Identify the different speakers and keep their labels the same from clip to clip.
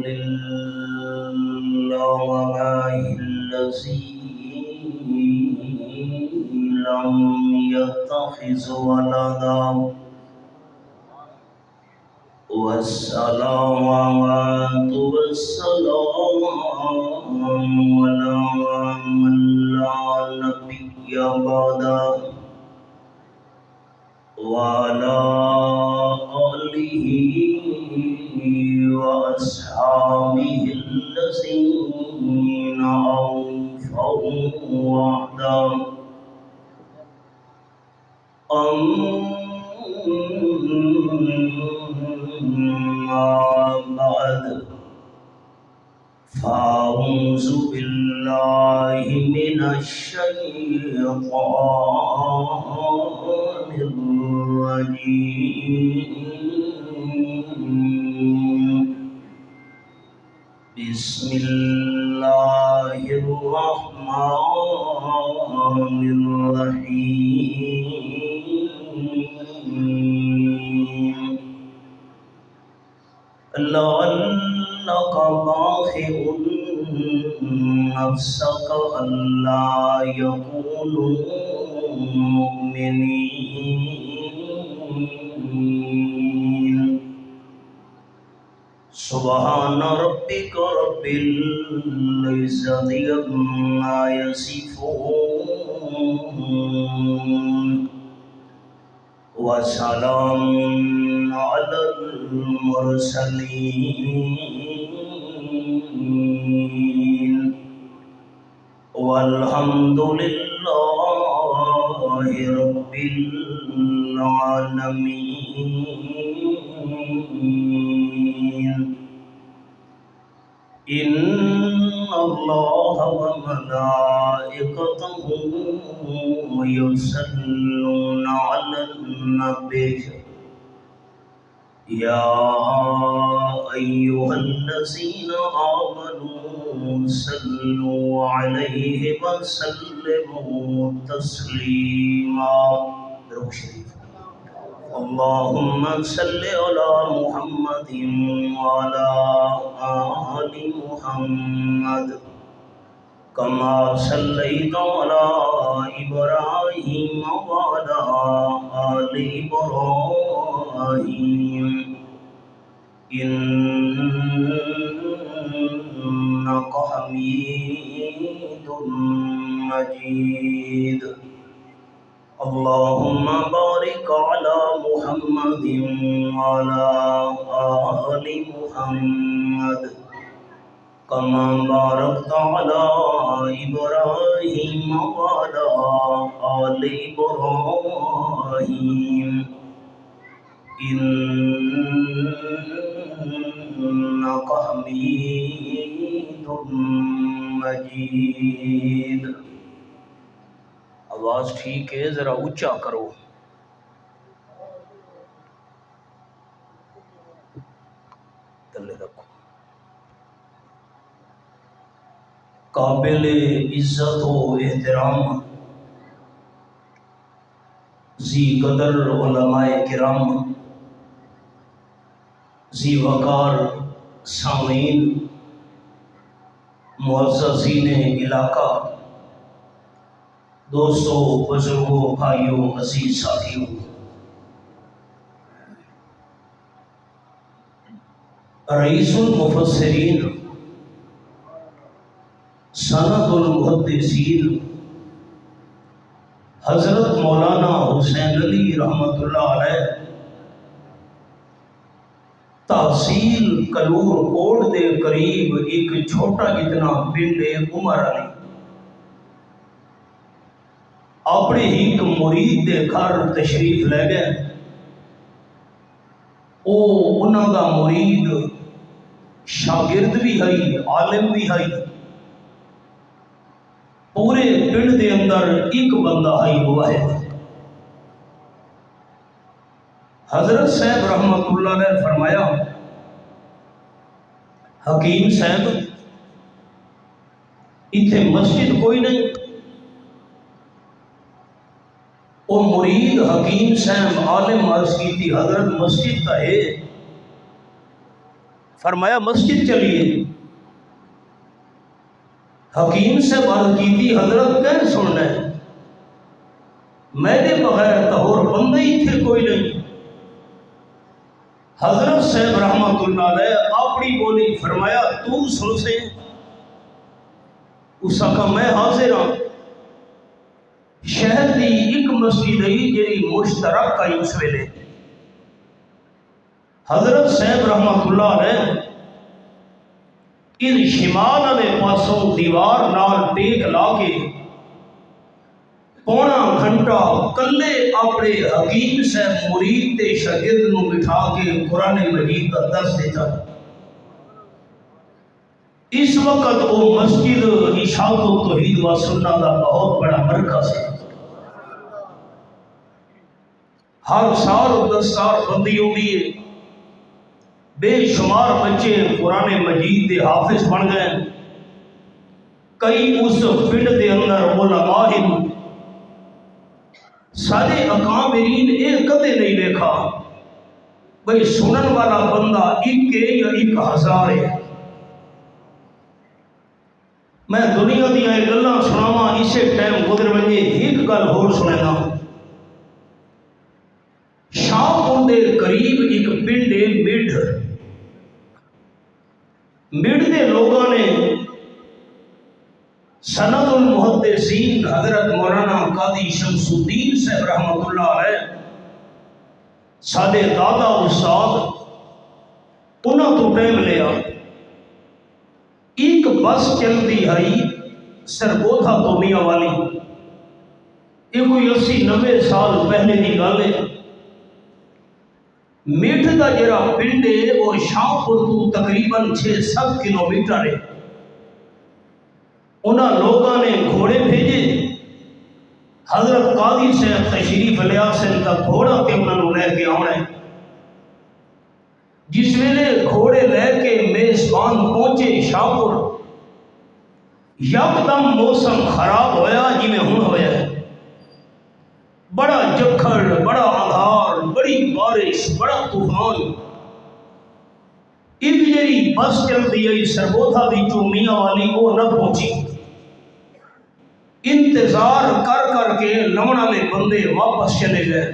Speaker 1: لله الذي لم يتخذ ولدا والصلوات والسلام على من لا نبي بعده وعلى آله وأصحابه الذين أوفوا وعده أما بعد فأعوذ بالله من الشيطان الرجيم بسم الله الرحمن الرحيم لعلك باخع نفسك ألا يكونوا مؤمنين سبحان ربك رب العزة عما يصفون وسلام على المرسلين والحمد لله رب العالمين إن الله وملائكته يصلون على النبي يا أيها الذين آمنوا صلوا عليه وسلموا تسليما. درود شریف. اللهم صل على محمد وعلى آل محمد كما صليت على إبراهيم وعلى آل إبراهيم إنك حميد مجيد. اللهم بارك على محمد وعلى آل محمد كما باركت على إبراهيم وعلى آل إبراهيم إنك حميد مجيد. آواز ٹھیک ہے؟ ذرا اونچا کرو. تلے رکھو. قابل عزت و احترام ذی قدر علماء کرام، ذی وقار سامعین، معززین علاقہ، دوستوں، بزرگوں، بھائیوں، عزیز ساتھیوں، رئیس المفسرین، سند المحدثین حضرت مولانا حسین علی رحمۃ اللہ علیہ تحصیل کلور کوٹ دے قریب ایک چھوٹا اتنا پنڈ عمر علی اپنے ایک مرید دے گھر تشریف لے گئے. او انہاں دا مرید شاگرد بھی ہے، عالم بھی ہے. پورے پنڈ دے اندر ایک بندہ ہے ہوا ہے. حضرت صاحب رحمۃ اللہ نے فرمایا، حکیم صاحب اتنے مسجد کوئی نہیں. او مرید حکیم صاحب عالم عرض کی تھی، حضرت مسجد کا ہے فرمایا مسجد چلیے. حکیم سے بات کی تھی حضرت کہہ سننا ہے میرے بغیر طہور بندے ہی تھے کوئی نہیں. حضرت صاحب رحمت اللہ علیہ اپنی بولی فرمایا تو سن سے. اس کا میں حاضر ہوں. شہر دی ایک مسجد ہے جی مشترک کا اس ویلے. حضرت صاحب رحمت اللہ علیہ ان شمال والے پاسوں دیوار نال ٹیک لا کے پونا گھنٹہ کلے اپنے حکیم صاحب مرید تے شاگرد نو بٹھا کے قرآن مجید کا درس دیتا. اس وقت وہ مسجد اشاعت و توحید و سنت کا بہت بڑا مرکز ہے. ہر سال 10 سال بندی ہوئی ہے. بے شمار بچے قرآن مجید دے حافظ بن گئے. کئی اس پنڈ دے اندر علماء ہیں. سارے اکابرین یہ کدے نہیں دیکھا بھئی سنن والا بندہ ایک یا 1000 ہے. میں دنیا دیا گلاں سناواں اسے ٹائم گزر ونجے ایک گل ہور سننا. شاہپور دے قریب ایک پنڈ ہے مڈ. مڈ دے لوگوں نے سند المحدثین حضرت مولانا قاضی شمس الدین صاحب رحمت اللہ علیہ سادے دادا استاد انہوں تو ٹائم لیا. ایک بس چلتی آئی سرگودا تو میاں والی. یہ کوئی 80-90 سال پہلے کی گل ہے. میٹھ کا جڑا پنڈ ہے وہ شاہپور تو تقریباً 6-7 کلومیٹر ہے. انہاں لوگوں نے گھوڑے بھیجے. حضرت قاضی صاحب تشریف لیا سن کا گھوڑا تے انہوں نے لے کے آنا ہے. جس ویلے گھوڑے لے کے میزبان پہنچے شاہپور یکدم موسم خراب ہویا جی میں ہن ہویا ہے. بڑا جکھڑ بڑا اندھار بڑی بارش بڑا طوفان. ایک جڑی بس چلتی ہے سرگودا دی میاں والی وہ نہ پہنچی. انتظار کر کر کے لمن والے بندے واپس چلے گئے.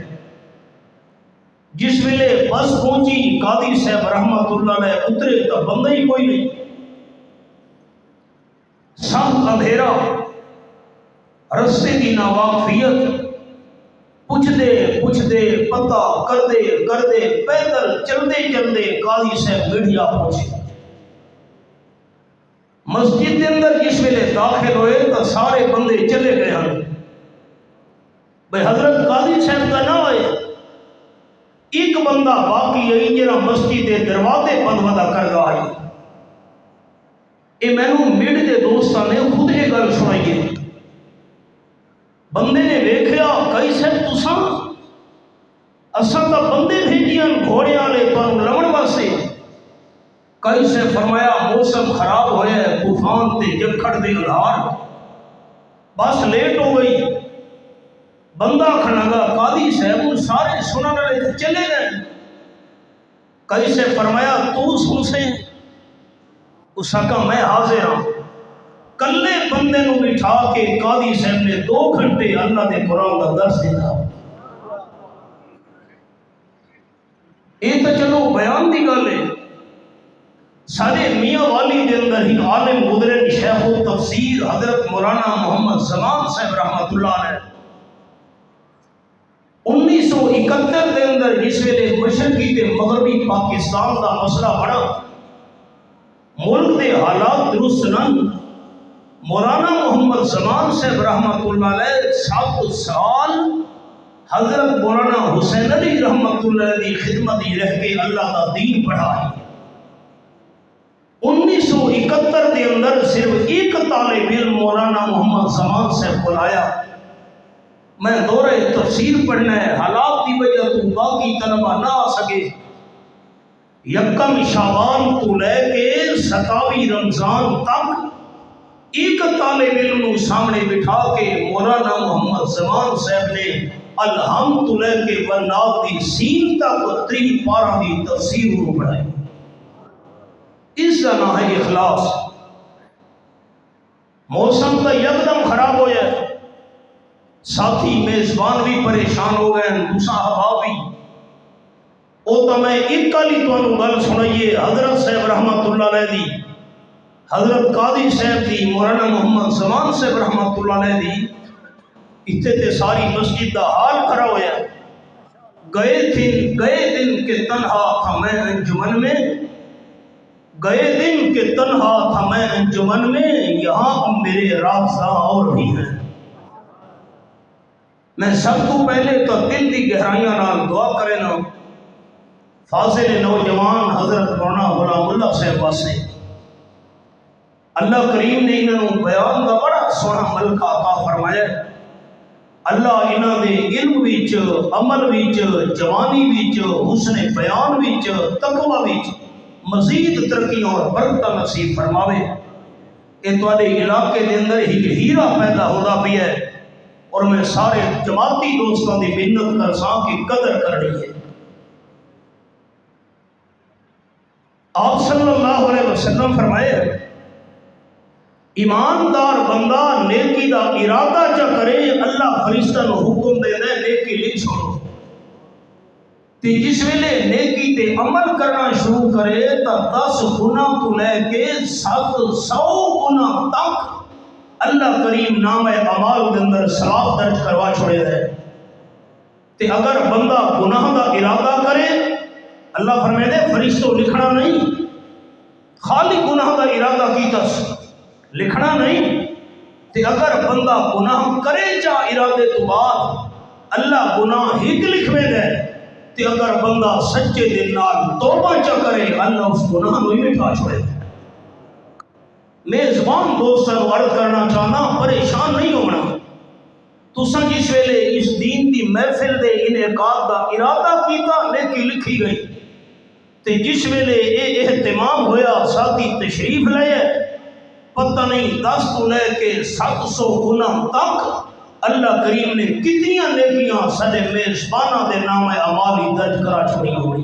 Speaker 1: جس ویلے بس پہنچی قاضی صاحب رحمت اللہ علیہ اترے تو بندہ ہی کوئی نہیں. سخت اندھیرا رستے کی ناواقفیت پوچھتے پتہ کرتے پیدل چلتے قاضی صاحب میڈیا پہنچے. مسجد کے اندر جس ویلے داخل ہوئے تو سارے بندے چلے گئے ہیں. بھائی حضرت قاضی صاحب کا نہ ہوئے. ایک بندہ باقی ہے جہاں مسجد کے دروازے بند ودا کر گا آئی. یہ مینو مڈ کے دوستوں نے خود یہ گل سنائی ہے. بندے نے ویکھیا کئی صاحب تساں اصل تو بندے بھیجیاں گھوڑے والے تمہیں لمن واسطے. کئی سے فرمایا موسم خراب ہویا ہے طوفان تے جکھڑ دے اندھار بس لیٹ ہو گئی. بندہ کھڑا گا قاضی صاحب سارے سنن والے چلے گئے. کئی سے فرمایا تو سن سے. اس کا میں حاضر ہوں. کلے بندے نو بٹھا کے قاضی صاحب نے 2 گھنٹے اللہ دے قرآن کا درس دیتا. یہ تو چلو بیان دی گل ہے. سارے میاں والی کے اندر ہی عالم گزرے شیخ و تفسیر حضرت مولانا محمد زمان صاحب رحمت اللہ علیہ 1971 کے اندر جس ویلے مشرقی تے مغربی پاکستان کا مسئلہ بڑا ملک کے حالات درست نہ. مولانا محمد زمان صاحب رحمت اللہ علیہ 7 سال حضرت مولانا حسین علی رحمت اللہ علیہ کی خدمت ہی رہ کے اللہ کا دین پڑھائی. 1971 کے اندر صرف ایک طالب علم مولانا محمد زمان صاحب کو آیا. میں دورہ تفسیر پڑھنا ہے حالات کی وجہ تو باقی طلبہ نہ آ سکے. 1 شعبان تو لے کے 27 رمضان تک ایک طالب علم کو سامنے بٹھا کے مولانا محمد زمان صاحب نے الحمد لے کے والنات دی سین تک 3 پارہ دی تفسیر کو پڑھائی. اس کا نام ہے اخلاص۔ موسم تو یکدم خراب ہو جائے، ساتھی میزبان بھی پریشان ہو گئے، دوسرا احباب بھی۔ وہ تو میں ایک کالی تمہیں گل سنائیے، حضرت صاحب رحمت اللہ علیہ دی، حضرت قاضی صاحب دی، مولانا محمد زمان صاحب رحمت اللہ علیہ دی، اتنے تے ساری مسجد دا حال کھڑا ہویا۔ گئے دن کے تنہا تھا میں انجمن میں، گئے دن کے تنہا تھا میں انجمن میں، یہاں میرے رابطہ اور بھی ہیں۔ میں سب کو پہلے تو دل دی گہرائیاں نال دعا کرے نا فاضل نوجوان حضرت مولانا غلام اللہ صاحب واسطے اللہ کریم نے انہوں بیان کا بڑا سونا ملکہ عطا فرمایا۔ اللہ انہوں نے علم وچ، عمل وچ، جوانی وچ، حسن بیان وچ، تقوی وچ مزید ترقیاں اور برکتاں نصیب فرماوے۔ یہ تواڈے علاقے دے اندر ایک ہیرا پیدا ہوتا پیا ہے، اور میں سارے جماعتی دوستوں کی محنت کرساں کی قدر کر رہی ہے۔ آپ صلی اللہ علیہ وسلم فرمائے ایماندار بندہ نیکی دا ارادہ چا کرے، اللہ فرشتہ نو حکم دے دے نیکی لکھ چھوڑو، تے جس ویلے نیکی تے عمل کرنا شروع کرے تا 10 گناہ تو لے کے 700 گناہ تک اللہ کریم نام اعمال کے اندر ثواب درج کروا چھوڑے ہے۔ تے اگر بندہ گناہ دا ارادہ کرے، اللہ فرمائے دے فرشتوں لکھنا نہیں، خالی گناہ دا ارادہ کیتا لکھنا نہیں، تے اگر بندہ گناہ کرے جا ارادے تو بعد اللہ گناہ ہک لکھوے دے، تے اگر بندہ سچے دل نال توبہ چا کرے اللہ اس گناہ نو ہی مٹا چھوڑے دے۔ میں زبان دوستوں کو عرض کرنا چاہنا، پریشان نہیں ہونا۔ تساں جس ویلے اس دین دی محفل دے انعقاد دا ارادہ کیتا نیکی لکھی گئی، تے جس ویلے یہ اہتمام ہویا ساتھی تشریف لے، پتہ نہیں 10 تو لے کے 700 گناہ تک اللہ کریم نے کتنی نیکیاں سارے میزبانہ دے نام اعمال درج کرا چھوڑی ہوئی۔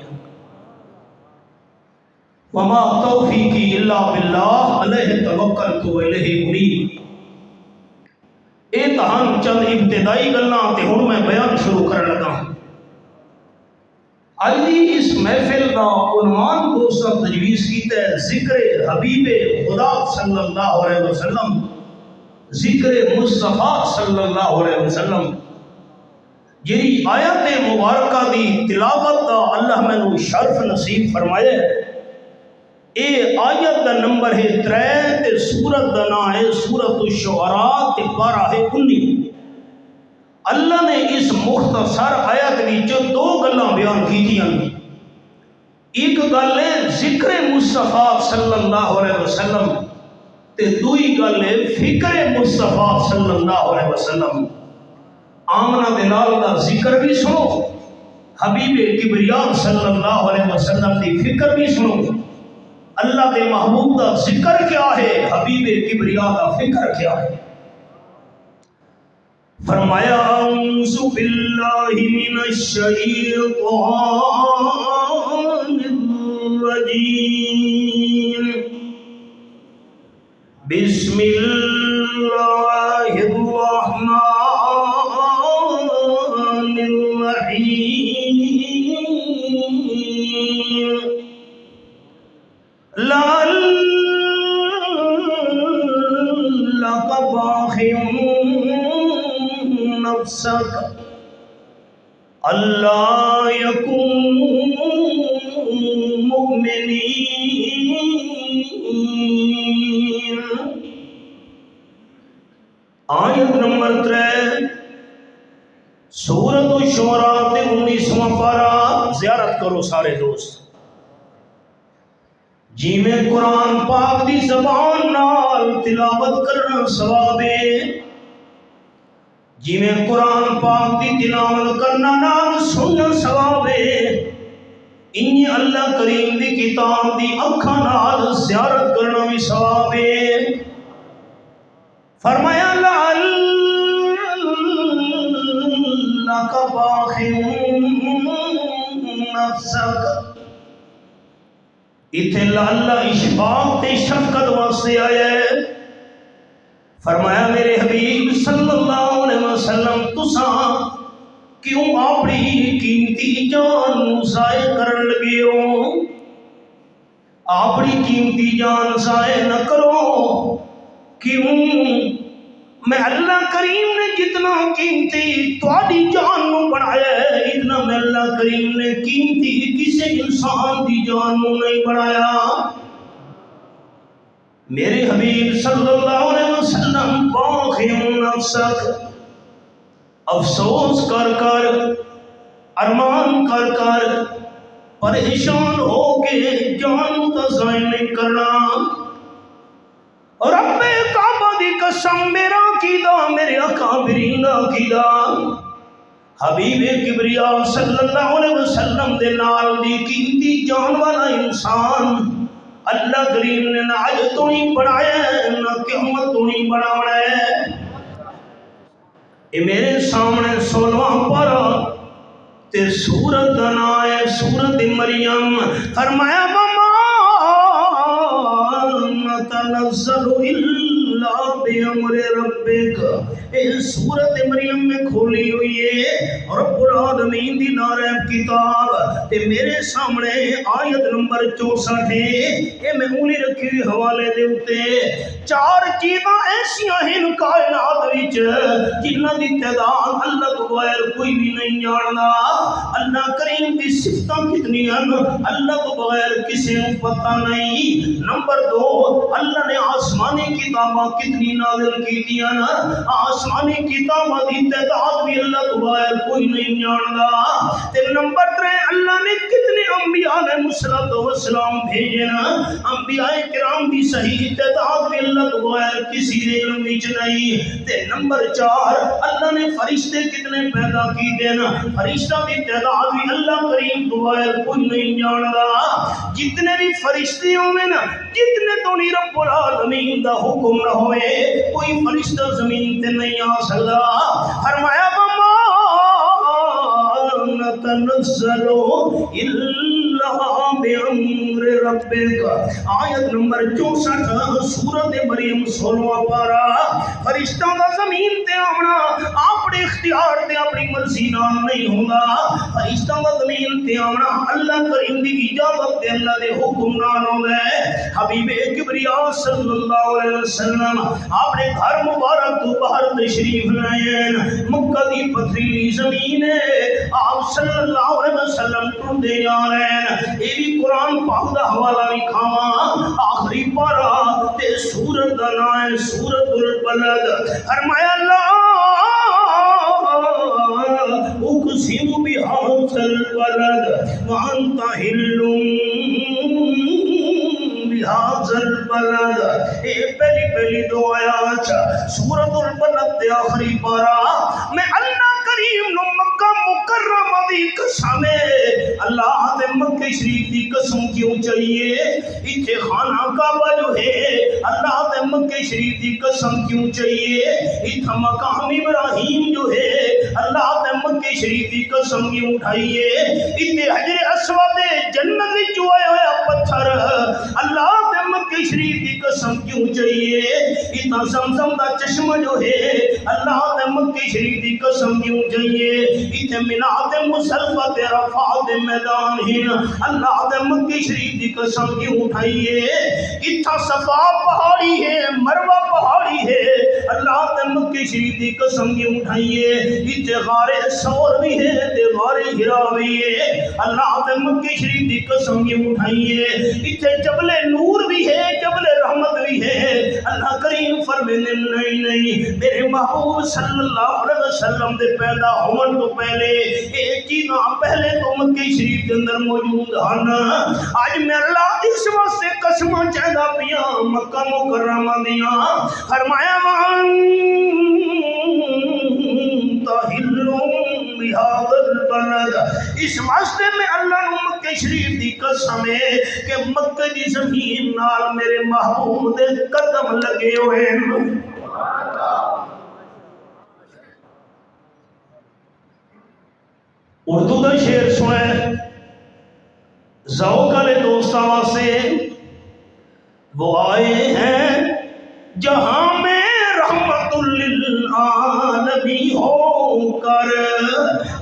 Speaker 1: وما توفیقی الا باللہ علیہ توکلت و الیہ انیب۔ اے تہان چند ابتدائی گلاں تے ہن میں بیان شروع کرن لگا۔ اج دی اس محفل دا عنوان دوستاں تجویز کیتا ہے ذکر حبیب خدا صلی اللہ علیہ وسلم، ذکر مصطفیٰ صلی اللہ علیہ وسلم۔ جی آیت مبارکہ دی تلاوت دا اللہ مینوں شرف نصیب فرمائے۔ اے آیت دا نمبر ہے 3 تے سورت دا نام ہے سورۃ الشعراء تے پارہ ہے 19۔ اللہ نے اس مختصر آیت وچ 2 گلاں بیان کیتیاں۔ ایک گل ہے ذکر مصطفیٰ صلی اللہ علیہ وسلم تے دوئی گل ہے فکر مصطفیٰ صلی اللہ علیہ وسلم۔ آمنہ دلال دا ذکر بھی سنو، حبیب کبریاء صلی اللہ علیہ وسلم دی فکر بھی سنو۔ اللہ دے محبوب دا ذکر کیا ہے، حبیب کبریاء دا فکر کیا ہے۔ فرمایا اعوذ باللہ من الشیطان الرجیم، بسم اللہ الرحمن الرحیم، لعلک باخع نفسک اللہ یکون مؤمنین۔ آیت نمبر 3 سورۃ الشعراء 19واں پارہ، زیارت کرو سارے دوست۔ جی میں قرآن پاک دی زبان نال تلاوت کرنا ثواب ہے، جی میں قرآن پاک دی تلاوت کرنا نال سننا ثواب ہے، انہی اللہ کریم دی کتاب دی اکھاں نال زیارت کرنا بھی ثواب ہے۔ فرمایا لعلک باخع نفسک، اتنے اللہ اشفاق تے شفقت واسطے آیا ہے۔ فرمایا میرے حبیب صلی اللہ علیہ وسلم تساں کیوں اپنی قیمتی جان ضائع کرن لگے ہو؟ اپنی قیمتی جان ضائع نہ کرو۔ کیوں؟ میں اللہ کریم نے جتنا قیمتی تھوڑی جان نو بنایا ہے اتنا میں اللہ کریم نے قیمتی کسی انسان دی جان نو نہیں بنایا۔ میرے حبیب صلی اللہ علیہ وسلم باخ نفسک، افسوس کر کر، ارمان کر کر، پریشان ہو کے جان کا ضائع نہیں کرنا۔ رب کعبہ دی قسم میرا عقیدہ میرے اکابرین دا عقیدہ حبیب کبریا صلی اللہ علیہ وسلم دے نال دی قیمتی جان والا انسان اللہ کریم نے نہ اج تو نہیں بنایا نہ قیامت تو نہیں بنانا ہے۔ یہ میرے سامنے 16واں پارہ تے سورت دا نام ہے سورت مریم۔ فرمایا وما نتنزل الا بامر ربک، یہ سورت مریم میں کھولی ہوئی ہے رب العالمین دی نارے کتاب تے میرے سامنے آیت نمبر 64 ہے۔ یہ میں انہی رکھی ہوئی حوالے دے اتے 4 چیزاں ایسیاں ہیں کائنات وچ جنہاں دی تعداد اللہ تو بغیر کوئی بھی نہیں جاندا۔ اللہ کریم دی صفتاں کتنی ہیں اللہ تو بغیر کسی کو پتہ نہیں۔ نمبر 2 اللہ نے آسمانی کتاباں کتنی نازل کی دیا نا، آسمانی کتاباں دی تعداد بھی اللہ تو بغیر کوئی نہیں جاندا۔ تے نمبر 3 اللہ نے کتنے انبیاء علیہ السلام بھیجے نا، انبیاء کرام دی صحیح تعداد بھی اللہ تو بغیر کسی دے علم وچ نہیں۔ تے نمبر 4 اللہ نے فرشتے کتنے پیدا کیتے نا، فرشتہ دی تعداد بھی اللہ کریم تو بغیر کوئی نہیں جاندا۔ جتنے بھی فرشتے ہوئے نا، جتنے تو نہیں رب العالمین دا حکم نہ ہوئے کوئی فرشتہ زمین تے نہیں آ سکتا۔ فرمایا وما نتنزل الا بامر ربک، آیت نمبر 64 سورت مریم 16واں پارہ۔ فرشتوں دا زمین تے آنا اپنے اختیار تے اپنی مرضی نال نہیں ہوندا، فرشتوں دا زمین تے آنا اللہ کریم دی اجازت تے اللہ دے حکم نال ہوندا ہے۔ حبیب کبریا صلی اللہ علیہ وسلم اپنے گھر مبارک تو باہر تشریف لائے، مکہ دی پتھریلی زمین ہے، آپ صلی اللہ علیہ وسلم ٹردے جا رہے ہیں۔ یہ بھی قرآن پاک دا حوالہ لکھاواں، آخری پارہ تے سورت دا نام ہے سورت البلد۔ فرمایا لا اقسم بہذا البلد وانت حل بہذا البلد، اے پہلی دو آیات سورت البلد دے آخری پارہ میں اللہ کریم نو مکہ مکرمہ دی قسم ہے، اللہ دے مکہ شریف دی قسم کیوں چاہیے؟ اتھے خانہ کعبہ جو ہے اللہ دے مکہ شریف دی قسم کیوں چاہیے؟ اتھا مقام ابراہیم جو ہے اللہ دے مکہ شریف دی قسم کیوں اٹھائیے؟ اتھے حجر اسود جنت وچ جو آیا ہوا پتھر اللہ دے مکہ شریف دی قسم کیوں چاہیے؟ اتنا زمزم دا چشمہ جو ہے اللہ دے مکہ شریف دی قسم کیوں چاہیے؟ اتنے مناد مصطفیٰ تے عرفات دے میدان ہیں اللہ دے مکہ شریف دی قسم کیوں اٹھائیے؟ اتنا صفا پہاڑی ہے مروہ پہاڑی ہے اللہ دے مکہ شریف دی قسم کیوں اٹھائیے؟ اتنے غار ثور بھی ہے تے غار ہرا بھی ہے اللہ دے مکہ شریف دی قسم کیوں اٹھائیے؟ اتنے جبل نور بھی ہے جبل رحمت بھی ہے اللہ کریم فرماتے نہیں میرے محبوب صلی اللہ علیہ وسلم دے پیدا ہون تو پہلے ایک چیزاں پہلے تو مکہ شریف کے اندر موجود ہیں۔ آج میں اللہ اس واسطے قسماں چاہدا پیاں مکہ مکرمہ دیاں، فرمایا بہذا البلد، اس واسطے میں اللہ نو مکہ شریف دی قسم ہے کہ مکہ دی زمین نال میرے محبوب دے قدم لگے ہوئے ہیں۔ اردو دا شعر سنے، ذوق والے دوستاں واسطے وہ آئے ہیں جہاں میں رحمت للعالمین ہو کر،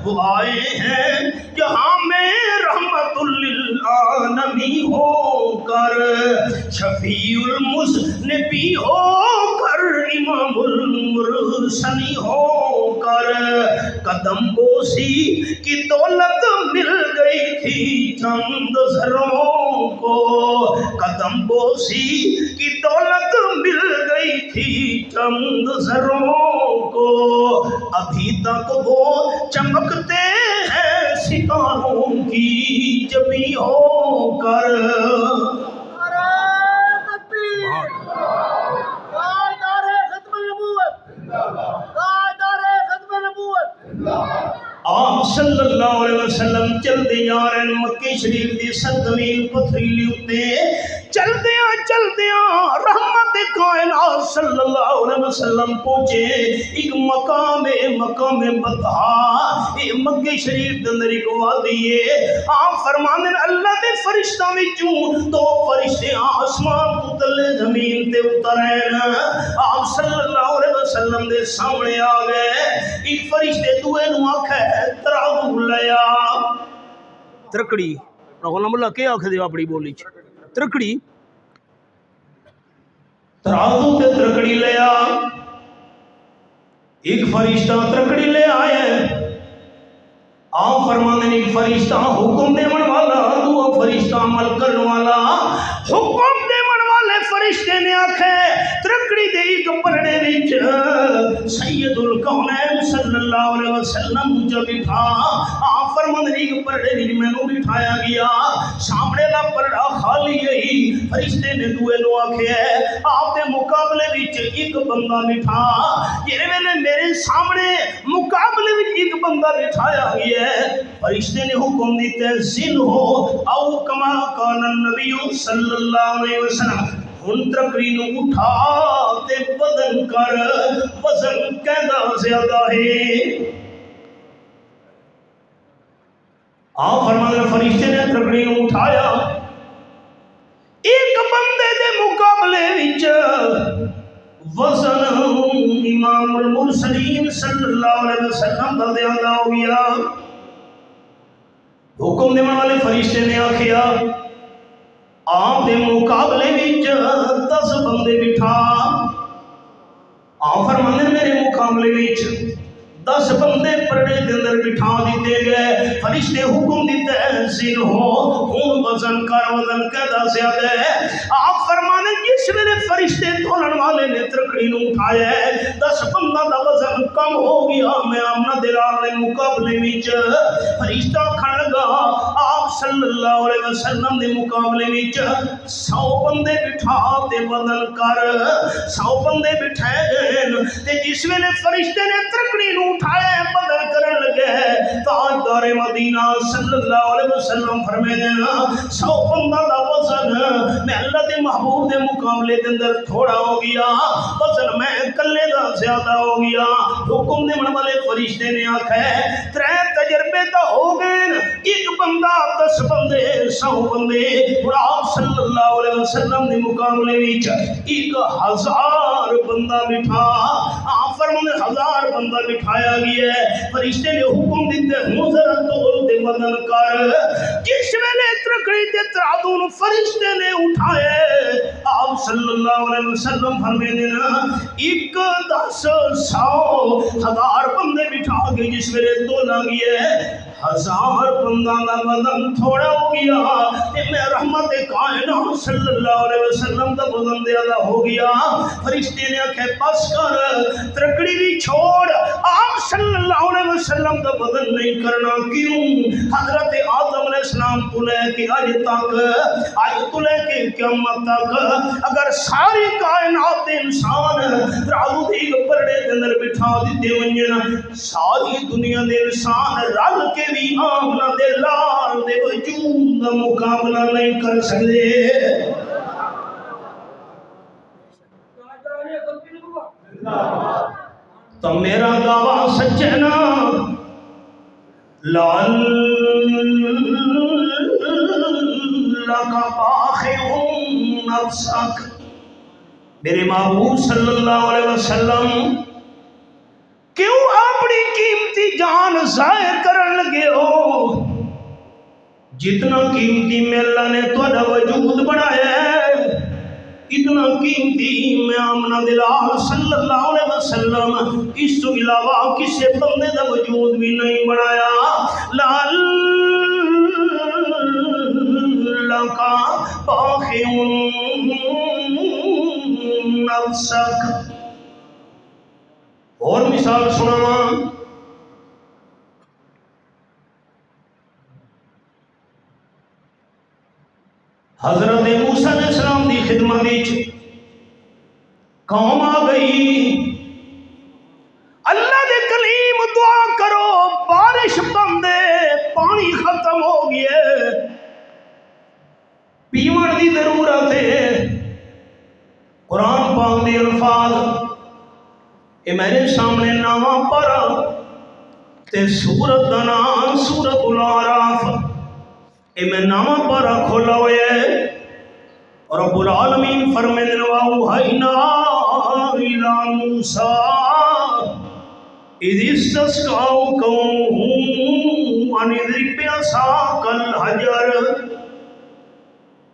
Speaker 1: وہ آئے ہیں جہاں میں رحمت للعالمین ہو کر، شفیع المذنبین ہو کر، امام المرسلین ہو کر، قدم بوسی کی دولت مل گئی تھی چند زروں کو، قدم بوسی کی دولت مل گئی تھی چند زروں کو، ابھی تک وہ چمکتے ہیں ستاروں کی جبی ہو کر۔ آپ صلی اللہ علیہ وسلم چلتے جا رہے ہیں مکہ شریف دی سرزمین پتھریلی اتے، چلدیاں رحمت کائنات صلی اللہ علیہ وسلم پہنچے ایک مقام بطحا، یہ مکہ شریف دے اندر ایک وادی ہے۔ آپ فرماندے اللہ دے فرشتاں وچوں دو فرشتے آسمان تو تلے زمین تے اتر آئے، آپ صلی اللہ علیہ وسلم دے سامنے آ گئے، ایک فرشتے دوئے نو آکھے ترازو لیا، ترکڑی غلام اللہ کیا آکھے دے اپنی بولی چ ترکڑی، ترازو تے ترکڑی لیا، ایک فرشتہ ترکڑی لے آئے، آپ فرمانے ایک فرشتہ حکم دے من والا، دو فرشتہ عمل کرنے والا، حکم دے من والے فرشتے نے آکھے ترکڑی دے ایک پرڑے وچ سید الکونین صلی اللہ علیہ وسلم جو بٹھا، آپ فرمانے ایک پرڑے وچ میں نو بٹھایا گیا، سامنے لا پرڑا خالی یہی، فرشتے نے دوئے نو آکھے آپ دے مقابلے وچ ایک بندہ بٹھا، یہ میرے سامنے مقابلے وچ ایک بندہ بٹھایا گیا ہے، فرشتے نے حکم دیتے زن ہو او کما کان النبی صلی اللہ علیہ وسلم، ہن ترکڑی نو اٹھا تے وزن کر، وزن کہنا زیادہ ہے۔ آپ فرمانے فرشتے نے ترکڑی نو اٹھایا، ایک بندے دے مقابلے وچ وزن امام المرسلین صلی اللہ علیہ وسلم کا زیادہ ہو گیا۔ حکم دینے والے فرشتے نے آکھیا آپ دے مقابلے وچ 10 بندے بٹھا، آپ فرمانے میرے مقابلے وچ 10 بندے پرڑے دے اندر بٹھا دیتے گئے، فرشتے حکم دیتے ہیں زن ہو ہون وزن کر، وزن کہدا زیادہ ہے، آپ فرمانے جس میرے فرشتے تولن والے نے ترکڑی نو اٹھایا ہے 10 بندہ دا وزن کم ہو گیا، میں آمنہ دلال نے مقابلے وچ فرشتہ کھڑ لگا، آپ صلی اللہ علیہ وسلم دے مقابلے وچ 100 بندے بٹھا تے وزن کر، 100 بندے بٹھائے گئے تے جس ویلے فرشتے نے ترکڑی نو اٹھایا ہے بدل کرن لگے ہے، تاجدار مدینہ صلی اللہ علیہ وسلم فرمائے 100 بندہ دا وزن میں اللہ دے محبوب دے مقابلے دے اندر تھوڑا ہو گیا، وزن میں کلے دا زیادہ ہو گیا۔ حکم دے من والے فرشتے نے آکھا ہے 3 تجربے تو ہو گئے، ایک بندہ 10 بندے 100 بندے، اور آپ صلی اللہ علیہ وسلم دے مقابلے وچ 1000 بندہ بٹھا، آپ فرمانے 1000 بندہ بٹھایا گیا ہے، فرشتے نے حکم دیتے ہوں ذرا تول دے وزن کر، جس ویلے ترکڑی تے ترازو نو فرشتے نے اٹھائے، آپ صلی اللہ علیہ وسلم فرمانے نا 1 10 100 1000 بندے بٹھا کے جس ویلے تولا گیا ہے 1000 بندہ دا وزن تھوڑا ہو گیا، تے میں رحمت کائنات صلی اللہ علیہ وسلم دا وزن زیادہ ہو گیا، فرشتے نے آکھے بس کر ترکڑی بھی چھوڑ، آپ صلی اللہ علیہ وسلم کا وزن نہیں کرنا، کیوں؟ حضرت آدم علیہ السلام تو لے کے آج تو لے کے قیامت تک اگر ساری کائنات انسان ترازو دی پرڑے دے اندر بٹھا دیتے ونجن، ساری دنیا دے انسان رل کے بھی آمنہ دے لال دے وجود کا مقابلہ نہیں کر سکتے۔ تو میرا گواہ سچے نا لال باخع نفسک، میرے محبوب صلی اللہ علیہ وسلم کیوں اپنی قیمتی جان ضائع کرن لگے ہو؟ جتنا قیمتی میں اللہ نے تھوڑا وجود بنایا ہے، اتنا قیمتی میں آمنہ دلال صلی اللہ علیہ وسلم اس تو علاوہ کسی بندے دا وجود بھی نہیں بنایا۔ لَعَلَّكَ بَاخِعٌ نَفْسَكَ۔ اور مثال سناواں، حضرت موسیٰ علیہ السلام دی خدمت وچ قوم آ گئی، اللہ دے کلیم دعا کرو بارش بندے، پانی ختم ہو گیا، پیون دی ضرورت ہے۔ قرآن پاک دے الفاظ اے میرے سامنے نواں پارا تے سورت دا نام سورت الاعراف، اے میں نواں پارا کھولا ہویا ہے، اور رب العالمین فرمائے وَأَوْحَيْنَا إِلَىٰ مُوسَىٰ إِذِ اسْتَسْقَاهُ قَوْمُهُ أَنِ اضْرِب بِّعَصَاكَ الْحَجَرَ۔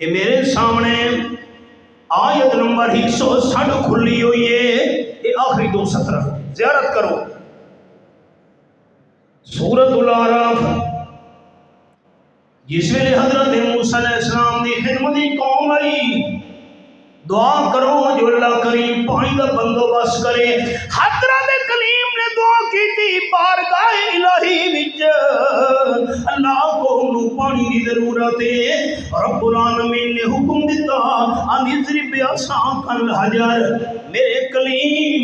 Speaker 1: اے میرے سامنے آیت نمبر 160 کھلی ہوئی ہے، اے آخری 2 سطر زیارت کرو، سورت الاعراف۔ جس ویلے حضرت موسیٰ علیہ السلام دی خدمت دی قوم آئی، دعا کرو جو اللہ کریم پانی دا بندوبست کرے۔ حضرت کلیم نے دعا کی تھی بارگاہ الہی وچ، اللہ کو نو پانی دی ضرورت ہے، رب العالمین نے حکم دیتا ان اضرب بعصاک الحجر، میرے کلیم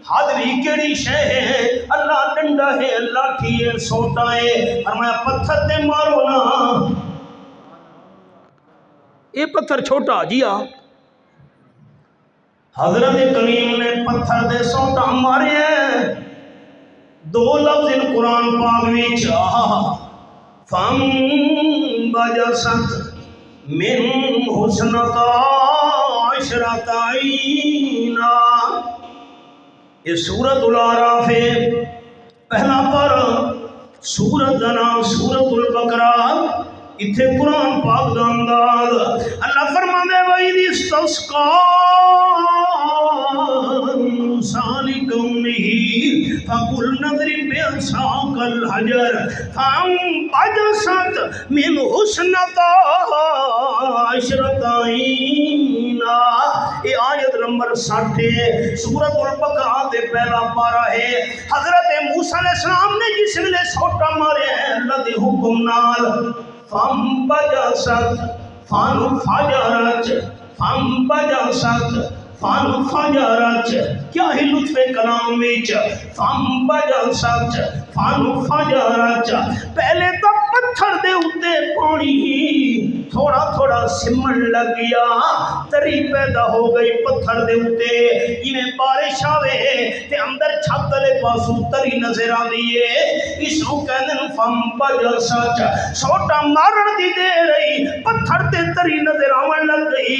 Speaker 1: حد بھی کیڑی شے ہے، اللہ ڈنڈا ہے، لاٹھی ہے، سوٹا ہے، فرمایا پتھر تے مارو نا۔ یہ پتھر چھوٹا جی ہاں، حضرت کریم نے پتھر دے سوٹا مارے ہیں۔ 2 لفظ ان قرآن پاک وچ فَانبَجَسَتْ مِنْ حُسْنَتَا عَشْرَةَ عَيْنًا، یہ سورت الاعراف ہے، پہلا پارا، سورت دا نام سورت البقرہ۔ اتھے قرآن پاک دا انداز، اللہ فرماندے وَإِذِ اسْتَسْقَىٰ مُوسَىٰ لِقَوْمِهِ فَقُلْنَا اضْرِب بِّعَصَاكَ الْحَجَرَ فَانبَجَسَتْ مِنْهُ اثْنَتَا عَشْرَةَ عَيْنًا۔ یہ آیت نمبر 60 ہے، سورت البقرہ دے پہلا پارا ہے۔ حضرت موسیٰ علیہ السلام نے جس ویلے سوٹا مارے ہیں اللہ دے حکم نال، فَانبَجَسَتْ فَانفَجَرَتْ فَانبَجَسَتْ فَانفَجَرَتْ، کیا ہی لطف کلام وچ، فَانبَجَسَتْ فَانفَجَرَتْ، پہلے تو پتھر دے اُتے پانی تھوڑا تھوڑا سمن لگ گیا، تری پیدا ہو گئی پتھر دے اُتے، جویں بارش آوے تے اندر چھت والے پاسوں تری نظر آندی ہے، اس نوں کہندے نے فَانبَجَسَتْ، سوٹا مارن دی دے رہی، پتھر تے تری نظر آون لگ گئی،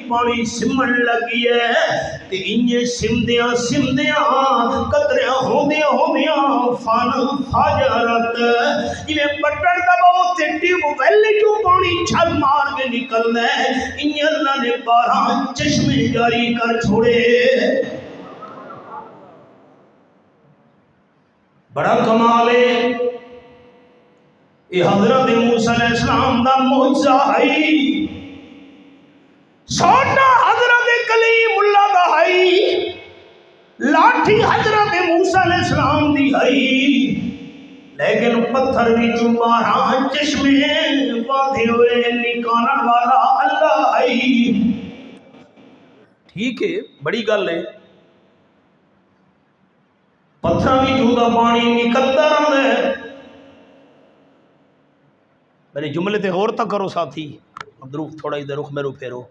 Speaker 1: پانی سمن لگ گیا تے انجے سمدیاں سمدیاں قطریاں ہوندیاں ہوندیاں فَانفَجَرَتْ، جویں بٹن دباؤ تے ٹیوب ویل جو پانی چھل مار کے نکلنا ہے، انہیں اللہ نے 12 چشمے جاری کر چھوڑے۔ بڑا کمال ہے، یہ حضرت موسیٰ علیہ السلام دا معجزہ ہے، سوٹا حضرت کلیم اللہ دا ہے، لاٹھی حضرت موسیٰ علیہ السلام دی ہے، لیکن پتھر بھی 12 چشمے باندھے ہوئے نکالن والا اللہ ہے۔ ٹھیک ہے، بڑی گل ہے، پتھر بھی جودا پانی نکلتا رہتا ہے۔ میرے جملے تے غور تک کرو ساتھی، اب تھوڑا ادھر رخ میرو پھیرو،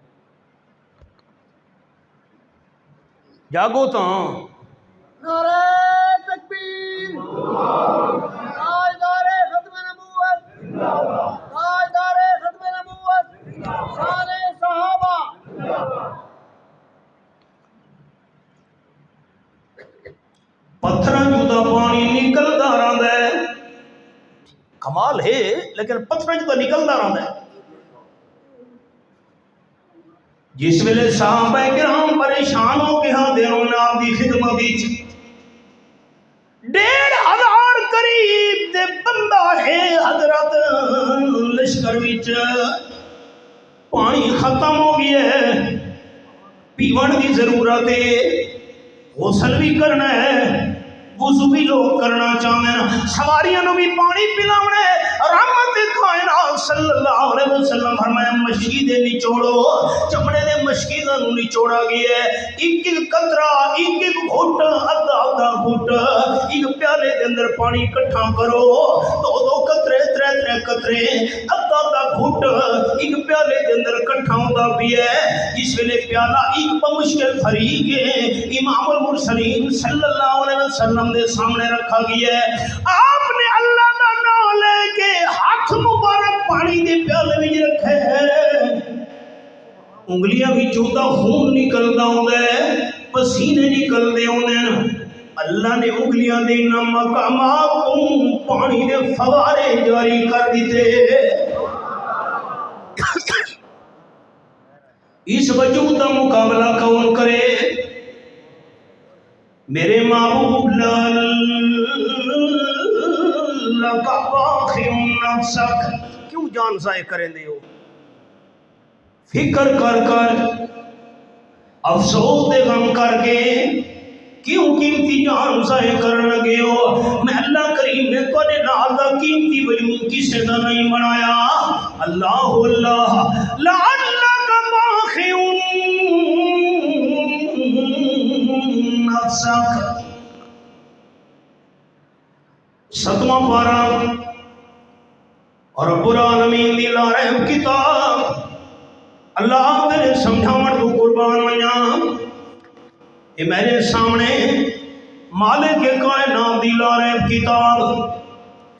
Speaker 1: جاگو تاں۔
Speaker 2: نعرہ تکبیر، تاجدار ختم نبوت، تاجدار ختم نبوت، شان
Speaker 1: دا پانی نکلدا رہندا ہے. کمال ہے لیکن پتھراں چ تو نکلدا رہندا ہے. جس ویلے صحابہ کرام پریشان ہو کے ہاں دیو نام دی خدمت وچ 1,500 قریب دے بندہ ہے حضرت لشکر وچ پانی ختم ہو گیا ہے پیون کی ضرورت ہے غسل بھی کرنا ہے وضو بھی لوگ کرنا چاہتے ہیں سواریاں نو بھی پانی پلاونا ہے رحمت کائنات صلی اللہ علیہ وسلم فرمایا مشکی دے نچوڑو چمڑے دے مشکی دا نچوڑا گیا ہے ایک ایک قطرہ ایک ایک گھٹ ادھا ادھا گھٹ ایک پیالے دے اندر پانی اکٹھا کرو دو قطرے ترے قطرے ادھا ادھا گھٹ ایک پیالے دے اندر اکٹھا ہوندا بھی ہے جس ویلے پیالہ ایک بمشکل فریق ہے امام المرسلین صلی اللہ علیہ وسلم دے سامنے رکھا گیا ہے آپ نے اللہ کا نام لے کے ہاتھ مبارک پانی دے پیالے میں رکھے ہیں انگلیاں بھی چوتا خون نکلدا ہوندا ہے پسینے نکلدے ہوندے ہیں اللہ نے انگلیاں دے مقامات کو پانی دے فوارے جاری کر دیتے اس وجود کا مقابلہ کون کرے میرے محبوب لَكَ بَاخِعٌ نَفْسَكَ کیوں جان ضائع کریں دے ہو فکر کر کر افسوس دے غم کر کے کیوں قیمتی جان ضائع کرن لگے ہو میں اللہ کریم نے تواڈے نال دا قیمتی وجود کسے دا نہیں بنایا اللہ اللہ لعلک باخع نفسک ستواں پارہ اور رب العالمین دی لا رحم کتاب اللہ تیرے سمجھاون تو قربان ونجا یہ میرے سامنے مالک کائنات دی لا رحم کتاب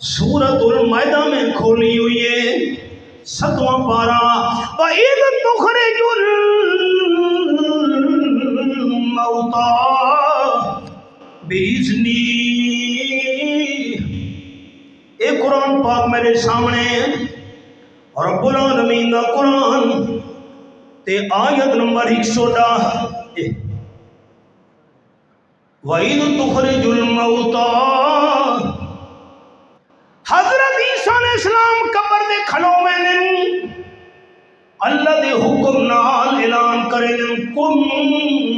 Speaker 1: سورۃ المائدہ میں کھولی ہوئی ہے 7واں پارہ وَإِذْ تُخْرِجُ الْمَوْتَى بِإِذْنِهِ اے قرآن پاک میرے سامنے رب العالمین دا قرآن تے آیت نمبر 110 وَإِذْ تُخْرِجُ الْمَوْتَى حضرت عیسیٰ علیہ السلام قبر دے کھلو میں نے اللہ دے حکم نال اعلان کرے دن کن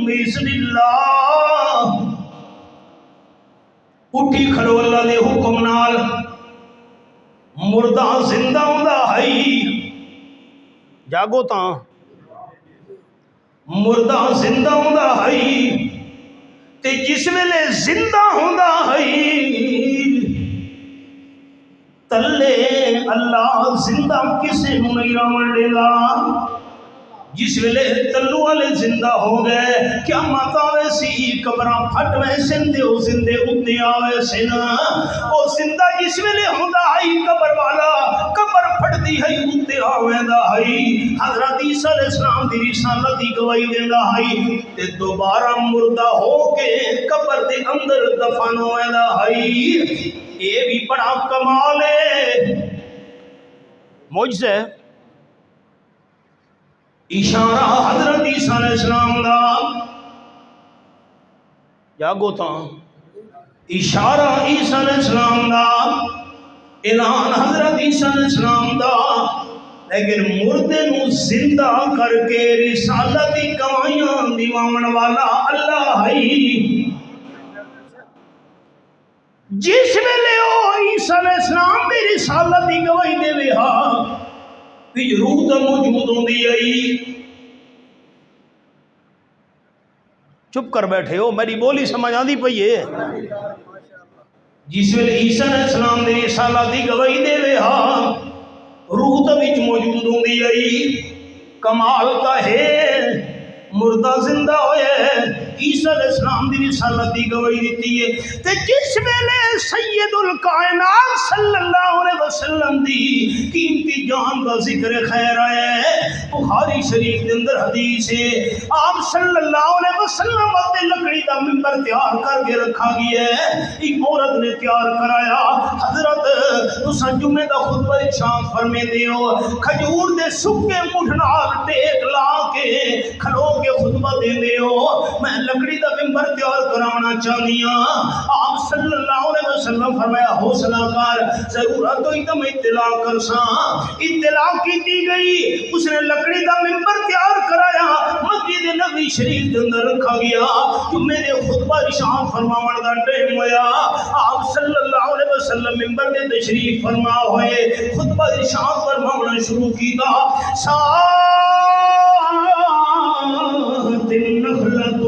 Speaker 1: بِإِذْنِ اللَّهِ اٹھی کھلو اللہ دے حکم نال مردہ زندہ ہوندا ہے جاگو تاں مردہ زندہ ہوندا ہے تے جس ویلے زندہ ہوندا ہے تلے اللہ زندہ کسے نوں نہیں رہن دے گا جس ویلے تلو والے زندہ ہو گئے کیا مات آوے سی قبراں پھٹ ویسے دے او زندے اتے آوے سی نا او زندہ جس ویلے ہوندا ہے قبر والا قبر پھٹدی ہے اتے آوے دا ہے حضرت عیسیٰ علیہ السلام دی رسالت دی گواہی دیندا ہے تے دوبارہ مردہ ہو کے قبر دے اندر دفن ہوئے دا ہے یہ بھی بڑا کمال ہے معجزہ ہے اشارہ حضرت عیسیٰ علیہ السلام دا جاگو تاں اشارہ عیسیٰ علیہ السلام دا اعلان حضرت عیسیٰ علیہ السلام دا لیکن مردے نو زندہ کر کے رسالتی گواہیاں دیوان والا اللہ ہے جس ویلے او عیسیٰ علیہ السلام دی رسالتی گواہی دے وے ہاں بھی روح دا موجود ہوندی آئی چپ کر بیٹھے ہو میری بولی سمجھ آندی پئی ہے جس ویلے عیسیٰ علیہ السلام دی رسالتی گواہی دے وے ہاں روح دا وچ موجود ہوندی آئی کمال کا ہے مردہ زندہ ہویا ہے، عیسیٰ علیہ السلام دی رسالت دی گواہی دیتی ہے۔ تے جس ویلے سید الکائنات صلی اللہ علیہ وسلم دی قیمتی جان کا ذکر خیر آیا ہے، بخاری شریف دے اندر حدیث ہے، آپ صلی اللہ علیہ وسلم تے لکڑی دا ممبر تیار کر کے رکھا گیا ہے، ایک عورت نے تیار کرایا، حضرت تسا جمعے دا خطبہ ارشاد فرمے دیو، کھجور دے سکے مٹھ نال ٹیک لا کے کھلو کے خطبہ دے دیو، میں لکڑی دا ممبر تیار کرانا چاہنی ہاں۔ آپ صلی اللہ علیہ وسلم فرمایا حوصلہ کر، ضرورت ہوئی تو میں اطلاع کر ساں۔ اطلاع کی دی گئی، اس نے لکڑی دا ممبر تیار کرایا، مسجد نبی شریف دے اندر رکھا گیا، جمعے دے خطبہ ارشاد فرماون دا ٹائم ہویا، آپ صلی اللہ علیہ وسلم ممبر دے تشریف فرما ہوئے، خطبہ ارشاد فرمانا شروع کیتا، النخلۃ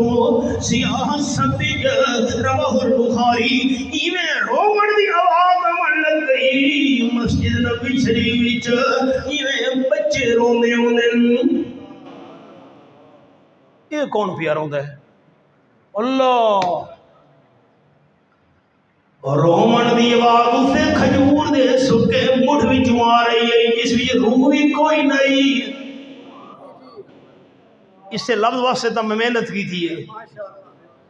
Speaker 1: سیاہ سبج رواہ البخاری، ایویں رومن دی آواز آن لگ گئی مسجد نبی شریف وچ، ایویں بچے روندے ہوندے۔ یہ کون پیا روندا ہے؟ اللہ، رومن دی آواز اسے کھجور دے سکے مٹھ وچوں آ رہی ہے، جس وچ روح ہی کوئی نہیں۔ اس سے لفظ واسطے تو میں محنت کی تھی،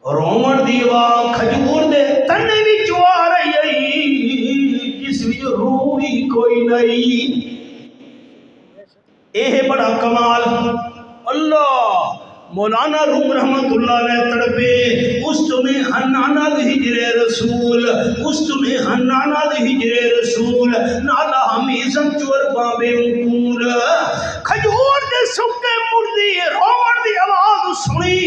Speaker 1: رومن دی آواز کھجور دے تنے وچوں آ رہی ہے، جس وچ روح ہی کوئی نہیں۔ یہ بڑا کمال، اللہ مولانا روم رحمت اللہ علیہ تڑپے، اس تمہیں حنانا دے ہجرے رسول، اس تمہیں حنانا دے ہجرے رسول، نالا ہمیزم چور بابے انکول، کھجور دے سکے مردی رومن دی آواز سنی،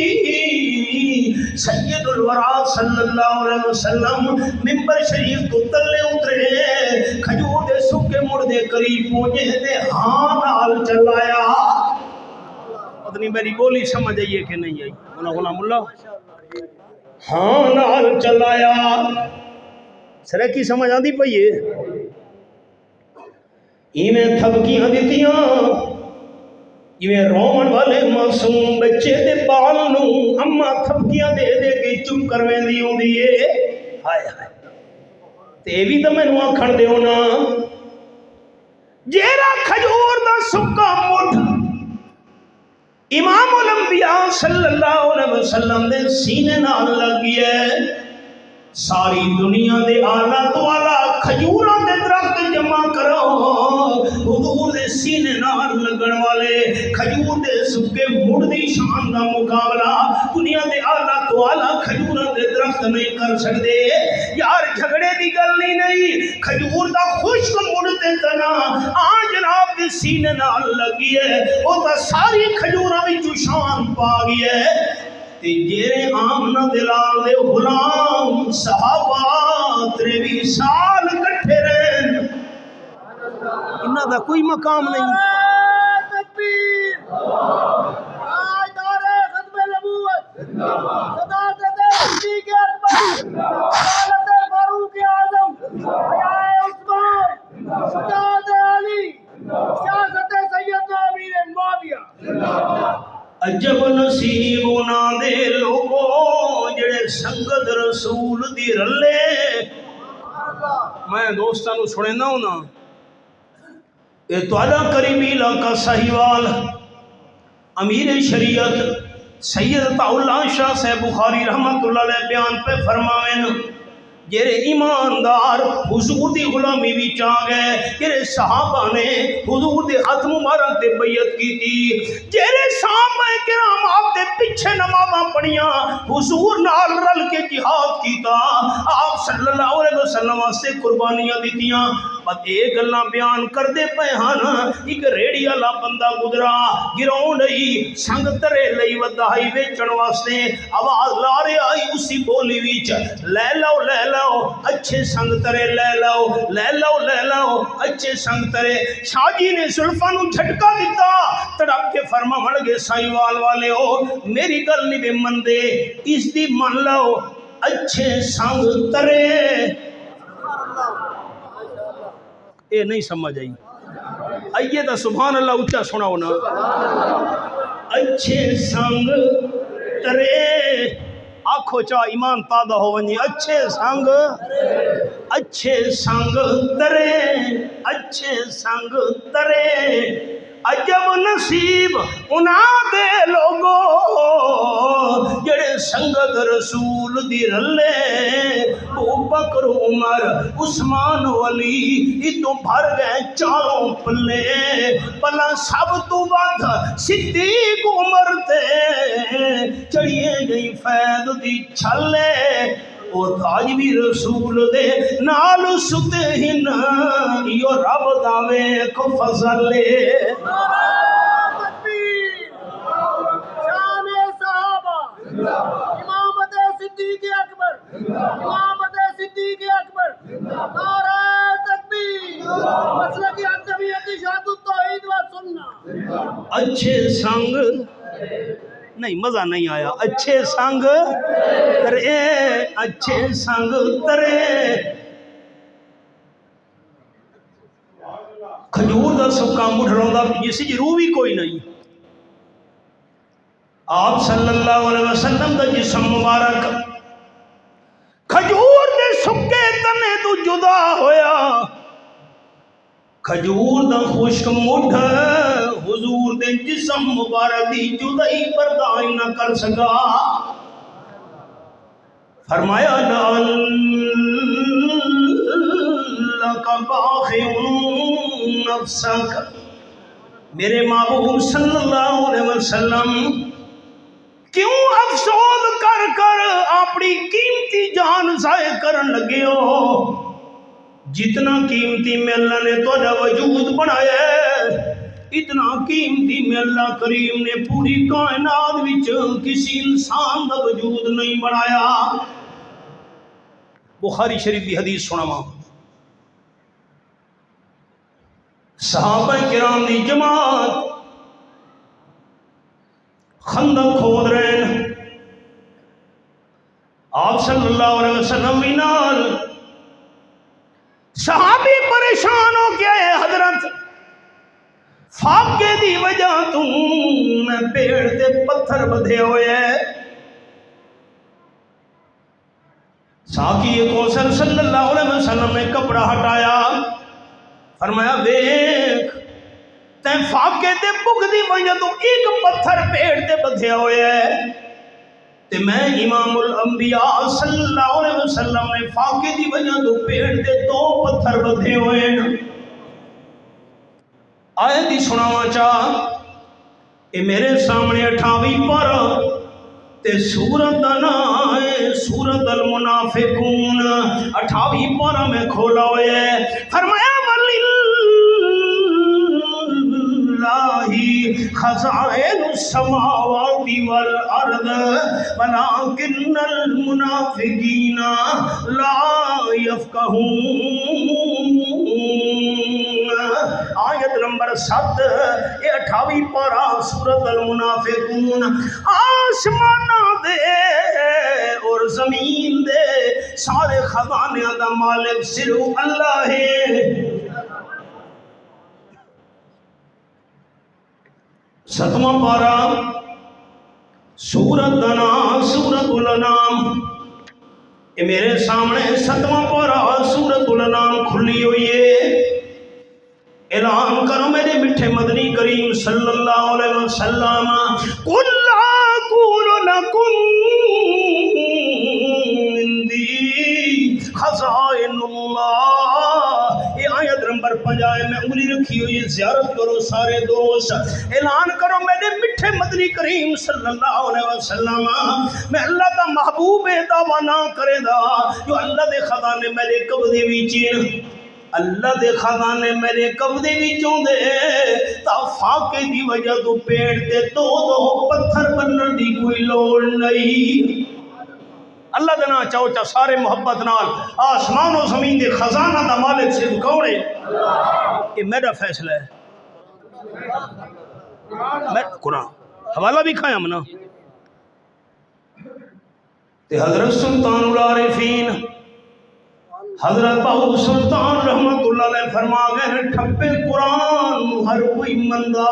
Speaker 1: سید الورا صلی اللہ علیہ وسلم ممبر شریف کو تلے اترے، کھجور دے سکے مردے قریب پہنچے تے ہاں نال چلایا۔ اتنی میری بولی سمجھ آئیے کہ نہیں آئی؟ غلام اللہ ہاں نال چلایا، سرے کی سمجھ آندی پئیے؟ ایویں تھبکیاں دیتیاں، ایویں رومن والے معصوم بچے دے بال نوں اما تھبکیاں دے دے کے چپ کرویں دی ہوندی ہے۔ ہائے ہائے، تے بھی تو مینوں آکھن دیو نا، جیڑا کھجور دا سکا مٹھ امام الانبیاء صلی اللہ علیہ وسلم دے سینے نال لگی ہے، ساری دنیا دے آلہ تو آلہ کھجوراں دے درخت جمع کرو، حضور دے سینے نال لگن والے کھجور دے سکے مڑ دی شان دا مقابلہ دنیا دے آلہ تو آلہ کھجوراں دے درخت نہیں کر سکتے۔ یار جھگڑے دی گل نہیں، کھجور دا خشک مڑ تے تنا جناب دے سینے نال لگی ہے، وہ تا ساری کھجوراں وچوں شان پا گئی ہے۔ تے جیرے آمنہ دلال دے غلام صحابہ 23 سال کٹھے رہن، انہاں دا کوئی مقام نہیں۔
Speaker 2: تکبیر، نعرہ ختم نبوت، صداقت صدیق اکبر، عدالت فاروق اعظم، حیاء عثمان، شجاعت علی، سیاست سیدنا امیر معاویہ۔
Speaker 1: عجب نصیب انہاں دے لوگوں جڑے سنگت رسول دی رلے۔ میں دوستاں نو سنینا ہونا، یہ تواڈا قریبی علاقہ ساہیوال، امیر شریعت سید عطا اللہ شاہ صاحب بخاری رحمت اللہ علیہ بیان پہ فرماویں، جیرے ایماندار حضور دی غلامی وچ آ گئے، جیرے صحابہ نے حضور دے ہاتھ مبارک تے بیعت کی تھی، جیرے صحابہ کرام آپ دے پیچھے نمازاں پڑھیاں، حضور نال رل کے جہاد کیتا، آپ صلی اللہ علیہ وسلم واسطے قربانیاں دیتیاں۔ بس یہ گلاں بیان کردے پئے ہن، ایک ریڑھی والا بندہ گزرا، گراؤنڈ ہی سنگ ترے لئی ودائی ویچن واسطے آواز لا رہا ہی اسی بولی وچ، لے لو لے لو اچھے سنگ ترے لے لو، لے لو لے لو اچھے سنگ ترے۔ شاہ جی نے زلفاں نوں جھٹکا دیتا، تڑپ کے فرماون گے سائیوال والے ہو میری گل نہیں بے مندے، اس دی من لو اچھے سنگ ترے۔ اے نہیں سمجھ آئی؟ آئیے دا سبحان اللہ اچھا سناؤ نا۔ اچھے سنگ ترے آنکھو چا ایمان تازہ ہو ونجی اچھے سنگ ترے اچھے سنگ ترے عجب نصیب انہاں دے لوگو جڑے سنگت رسول دی رلے ابو بکر عمر عثمان علی اتو بھر گئے چاروں پلے پلا سب تو ود صدیق عمر تے چڑھیے گئی فیض دی چھلے او تاج بھی رسول دے نال ستے ہن یو رب داوے کو فضلے
Speaker 2: شان صحابہ امامت صدیق اکبر نعرہ تکبیر مسلک حنفیت شہادت التوحید و سنہ
Speaker 1: اچھے سنگ نہیں مزہ نہیں آیا اچھے سنگ ترے اچھے سنگ ترے کھجور دا سکا مٹھڑوں دا جسی جی روح بھی کوئی نہیں آپ صلی اللہ علیہ وسلم دا جسم مبارک کھجور دے سکے تنے تو جدا ہویا کھجور دا خشک مٹھ حضور دے جسم مبارک دی جدائی برداشت نہ کر سکا فرمایا لَعَلَّكَ بَاخِعٌ نَفْسَكَ میرے محبوب صلی اللہ علیہ وسلم کیوں افسوس کر کر اپنی قیمتی جان ضائع کرن لگے ہو جتنا قیمتی میں اللہ نے تھوڑا وجود بنایا ہے اتنا قیمتی میں اللہ کریم نے پوری کائنات وچ کسی انسان دا وجود نہیں بنایا بخاری شریف کی حدیث سناواں صحابہ کرام دی جماعت خندق کھود رہے ہیں آپ صلی اللہ علیہ وسلم بھی نال صحابی پریشان ہو گیا ہے حضرت فاقے دی وجہ تم میں پیڑ تے پتھر بدھے ہوئے ہیں ساقی کوثر صلی اللہ علیہ وسلم نے کپڑا ہٹایا فرمایا دیکھ تین فاقے تے بک دی وجہ تو ایک پتھر پیڑ تے بدھے ہوئے ہیں تے میں امام الانبیاء صلی اللہ علیہ وسلم نے فاقے دی وجہ تو پیڑ تے دو پتھر بدھے ہوئے ہیں آیت دی سناواں چاہ اے میرے سامنے 28 پر تے سورت نام ہے سورت المنافقون 28 پر میں کھولا ہوئے ہے فرمایا وَلِلَّهِ خَزَائِنُ السَّمَاوَاتِ وَالْأَرْضِ وَلَكِنَّ الْمُنَافِقِينَ لَا يَفْقَهُونَ آیت نمبر 7 یہ 28 پارہ سورت المنافقون آسمانہ دے اور زمین دے سارے خزانے دا مالک صرف اللہ ہے ستواں پارہ سورت نام سورت الانام یہ میرے سامنے ستواں پارہ سورت الانام کھلی ہوئی ہے اعلان کرو میرے میٹھے مدنی کریم صلی اللہ علیہ وسلم قُلْ لَا أَقُولُ لَكُمْ عِنْدِي خَزَائِنُ اللَّهِ یہ آیت نمبر 50 میں انگلی رکھی ہوئی زیارت کرو سارے دوست اعلان کرو میرے میٹھے مدنی کریم صلی اللہ علیہ وسلم میں اللہ کا محبوب دعویٰ نہ کرے دا جو اللہ دے خزانے میرے قبضے وچ اللہ دے خزانے میرے قبضے وچوں دے تا فاقے دی وجہ تو پیڑ تے دو پتھر بنن دی کوئی لوڑ نہیں اللہ دے نا چاہو چا سارے محبت نال آسمان و زمین دے خزانہ دا مالک صرف کون ہے یہ میرا فیصلہ ہے میں قرآن حوالہ بھی کھایا منا تے حضرت سلطان العارفین حضرت بہو سلطان رحمت اللہ علیہ فرما گئے ٹھپے قرآن ہر کوئی مندہ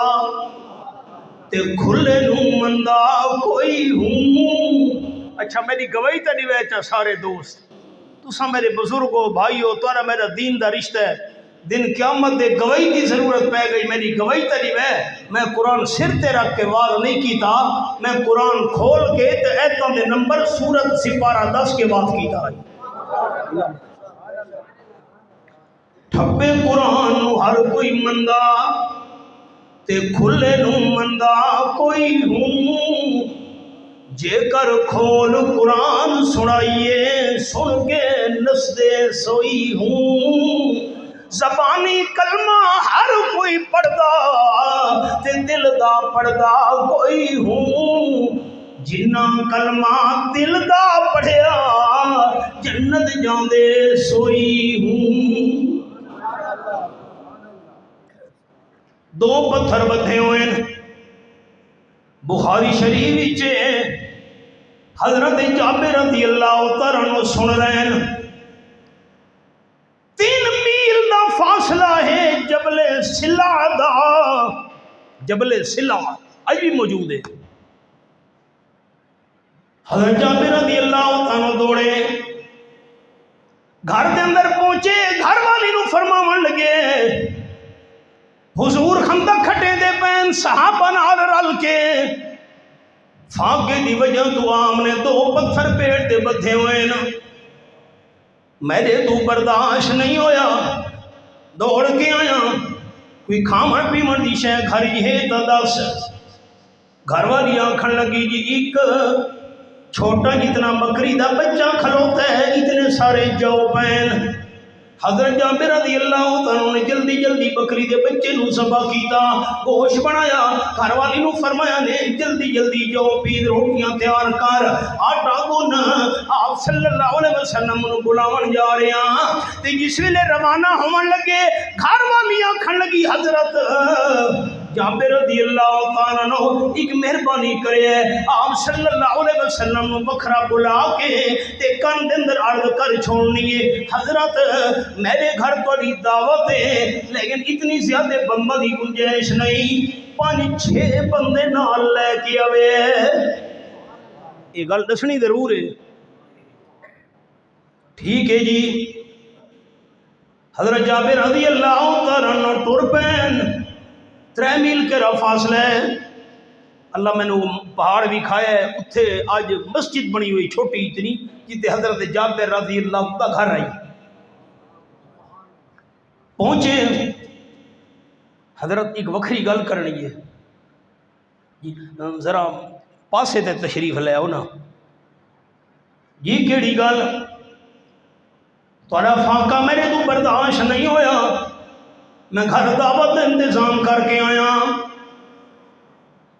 Speaker 1: تے کھلے نو مندا کوئی ہوں. اچھا میری گواہی تے نہیں ویچا سارے دوست تساں میرے بزرگو بھائیو تارا میرا دین دا رشتہ ہے. دن قیامت دے گواہی کی ضرورت پہ گئی. میری گواہی تے نہیں وے میں قرآن سر تے رکھ کے وار نہیں کیتا. میں قرآن کھول کے تے ایتاں دے نمبر سورت سپارہ 10 کے بعد کیتا ہے. ٹھپے قرآن نو ہر کوئی مندا تے کھلے نو مندا کوئی ہوں. جے کر کھول قرآن سنائیے سن کے نسدے سوئی ہوں. زبانی کلمہ ہر کوئی پڑھدا تے دل دا پڑھدا کوئی ہوں. جنہ کلمہ دل دا پڑھیا جنت جاندے سوئی ہوں. دو پتھر بدھے ہوئے بخاری شریف وچ حضرت جابر رضی اللہ تعالیٰ عنہ سن رہے ہیں. 3 میل دا فاصلہ ہے جبل سلا دا. جبل سلا اج بھی موجود ہے. حضرت جابر رضی اللہ تعالیٰ عنہ دوڑے گھر دے اندر پہنچے. گھر والی نو فرماون لگے حضور خندق کھٹے دے پین صحابہ نال رل کے فاقے دی وجہ تو عام نے 2 پتھر پیٹ دے بدھے ہوئے نا. میرے تو برداشت نہیں ہویا دوڑ کے آیا. کوئی کھاون پیون دی شے گھر ہے تا دس. گھر والی آکھن لگی جی ایک چھوٹا جتنا بکری دا بچہ کھلوتا ہے اتنے سارے جو پین. حضرت جابر رضی اللہ عنہ نے جلدی جلدی بکری دے بچے نو ذبح کیتا گوشت بنایا. گھر والی نو فرمایا نے جلدی جلدی جو پید روٹیاں تیار کر آٹا گن. آپ صلی اللہ علیہ وسلم نو بلاون جا رہے ہیں تے جس ویلے روانہ ہون لگے گھر والی آکھن لگی حضرت جابر رضی اللہ تعالیٰ عنہ ایک مہربانی کرے آپ صلی اللہ علیہ وسلم نو بکھرا بلا کے تے کن دے اندر عرض کر چھوڑنی ہے حضرت میرے گھر تھوڑی دعوت ہے لیکن اتنی زیادہ بندہ دی گنجائش نہیں 5-6 بندے نال لے کے آوے. یہ گل دسنی ضرور ہے. ٹھیک ہے جی. حضرت جابر رضی اللہ تعالیٰ عنہ ٹر پین 3 میل کے فاصلہ ہے. اللہ میں نے پہاڑ بھی کھایا ہے اتھے آج مسجد بنی ہوئی چھوٹی اتنی جتے حضرت جابر رضی اللہ کا گھر آئی. پہنچے حضرت ایک وکھری گل کرنی ہے ذرا پاسے تے تشریف لے آؤ نا جی. کیڑی گل تھوڑا فاقہ میرے تو برداشت نہیں ہویا میں گھر دعوت انتظام کر کے آیا.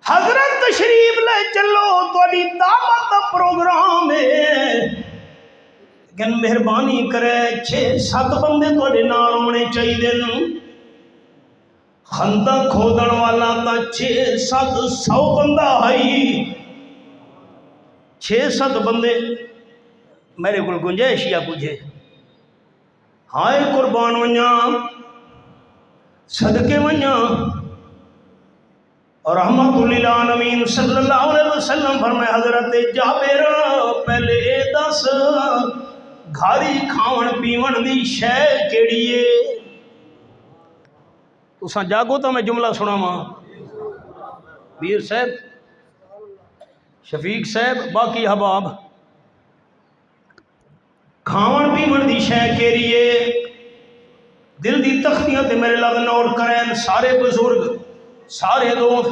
Speaker 1: حضرت تشریف لے چلو تھوڑی دعوت دا پروگرام ہے لیکن مہربانی کرے 6-7 بندے تھوڑے نال ہونے چاہیے. خندق کھودن والا تا 600-700 بندہ آئی. 6-7 بندے میرے کو گنجائش یا کچھ ہے. ہائے قربان ونجا صدقے ونجا. اور رحمت للعالمین صلی اللہ علیہ وسلم فرمائے حضرت جابر پہلے دس گھاری کھاون پیون دی شے کیڑی ہے. تساں جاگو تو میں جملہ سناواں. بیر صاحب شفیق صاحب باقی احباب کھاون پیون دی شے کیڑی ہے. دل دی تختیاں تے میرے لگ نوٹ کریں سارے بزرگ سارے دوست.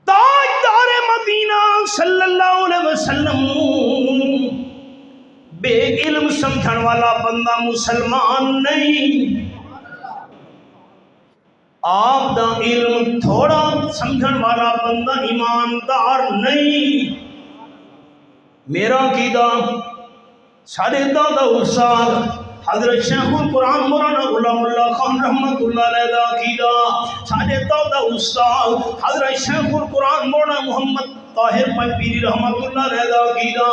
Speaker 1: تاجدار مدینہ صلی اللہ علیہ وسلم بے علم سمجھن والا بندہ مسلمان نہیں. آپ دا علم تھوڑا سمجھن والا بندہ ایماندار نہیں. میرا عقیدہ سارے دادا استاد حضرت شیخ القرآن مولانا غلام اللہ خان رحمت اللہ علیہ دا عقیدہ، ساڈے دادا استاد حضرت شیخ القرآن مولانا محمد طاہر پیری رحمت اللہ علیہ دا عقیدہ،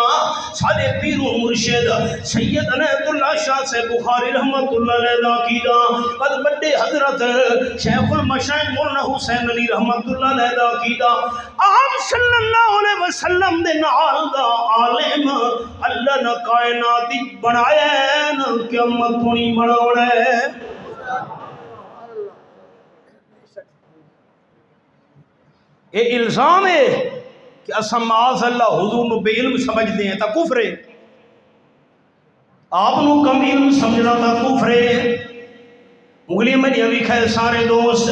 Speaker 1: ساڈے پیر و مرشد سید عنایت اللہ شاہ سے بخاری رحمت اللہ علیہ دا عقیدہ، بد بڑے حضرت شیخ المشائخ مولانا حسین علی رحمت اللہ علیہ دا عقیدہ، آپ صلی اللہ علیہ وسلم دے نال دا عالم اللہ نے کائنات بنایا ہے نہ قیامت نہیں بناونا ہے۔ یہ الزام ہے کہ اساں معاذ اللہ حضور نو بے علم سمجھتے ہیں تا کفر ہے، آپ نو کم علم سمجھنا تا کفر ہے۔ انگلی میں بھی کھائے سارے دوست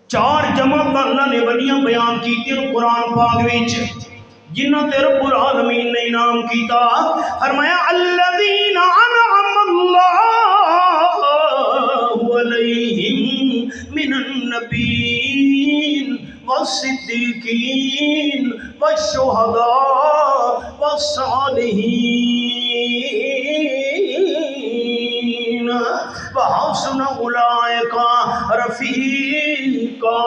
Speaker 1: 4 جماعت اللہ نے ولیاں بیان کی قرآن پاک وچ، جنہ تے رب العالمین نے انعام کیتا، فرمایا الذین انعم اللہ علیہم من النبیین والصدیقین والشہداء والصالحین وحسن اولئک رفیقا۔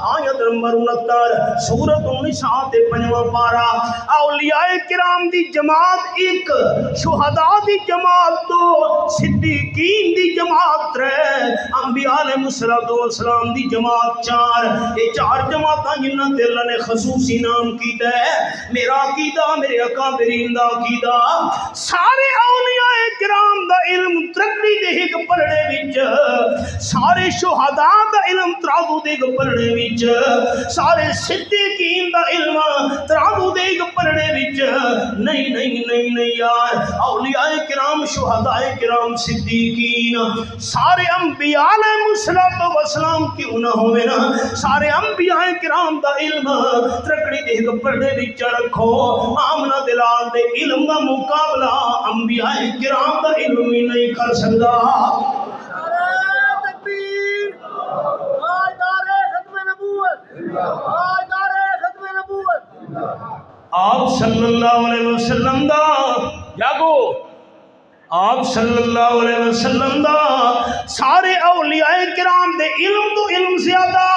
Speaker 1: آیت نمبر 69 سورۃ النساء تے 5واں پارا۔ اولیاء کرام دی جماعت 1، شہداء دی جماعت 2، صدیقین دی جماعت 3، انبیاء علیہ السلام دی جماعت 4۔ یہ 4 جماعتاں جنہاں تے اللہ نے خصوصی نام کیتا ہے۔ میرا عقیدہ، میرے اکابرین دا عقیدہ، سارے اولیاء کرام دا علم ترقی دے ایک پلڑے وچ، سارے شہداء دا علم ترازو دے ایک پلڑے وچ، سارے صدیقین دا علم ترازو دے ایک پلڑے وچ نہیں نہیں نہیں نہیں یار۔ اولیاء کرام، شہداء کرام، صدیقین، سارے انبیاء علیہ السلام کیوں نہ ہوئے نا، سارے انبیاء کرام دا علم ترکڑی دے ایک پلڑے وچ رکھو۔ آمنہ دلال دے علم دا مقابلہ انبیاء کرام دا علم ہی نہیں کر سکتا۔ آپ صلی اللہ علیہ وسلم دا جاگو، آپ صلی اللہ علیہ وسلم دا سارے اولیاء کرام دے علم تو علم زیادہ،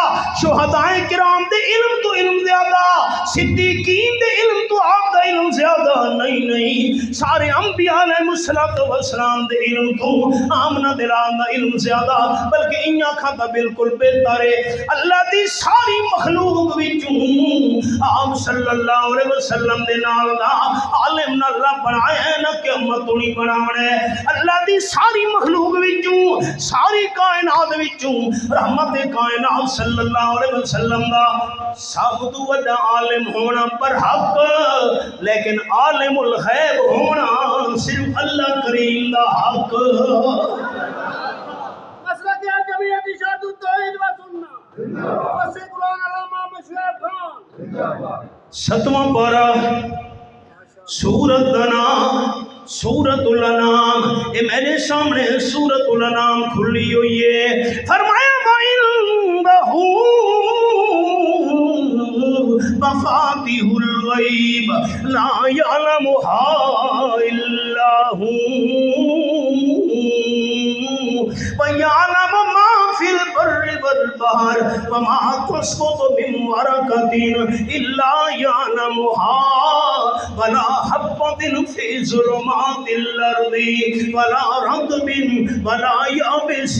Speaker 1: شہداء کرام دے علم تو علم زیادہ، صدیقین دے علم تو آپ دا علم زیادہ نہیں نہیں، سارے انبیاء علیہ السلام دے علم تو آمنہ دلال دا علم زیادہ، بلکہ انہاں کھاتا بالکل بہتر ہے۔ اللہ دی ساری مخلوق وچوں آپ صلی اللہ علیہ وسلم دے نال دا عالم نہ اللہ بنایا ہے نہ قیامت نہیں بناونا ہے۔ اللہ دی ساری مخلوق وچوں، ساری کائنات وچوں رحمت کائنات صلی اللہ علیہ وسلم دا سب تو بڑا عالم ہونا پر حق، لیکن عالم الغیب ہونا صرف اللہ کریم دا حق۔
Speaker 2: مسئلہ کیا جمعیت اشاعت التوحید و سنہ وسیع قرآن علامہ مشرف خان۔
Speaker 1: 7واں پارہ سورۃ الانعام، سورۃ الانعام، یہ میرے سامنے سورۃ الانعام کھلی ہوئی ہے۔ فرمایا وَعِندَهُ مفاتيح الغیب لا يعلمها إلا هو وَيَعْلَمُ مَا فِي الْبَرِّ وَالْبَحْرِ وَمَا تَسْقُطُ مِنْ وَرَقَةٍ إِلَّا يَعْلَمُهَا وَلَا حَبَّةٍ فِي ظُلُمَاتِ الْأَرْضِ وَلَا رَطْبٍ وَلَا يَابِسٍ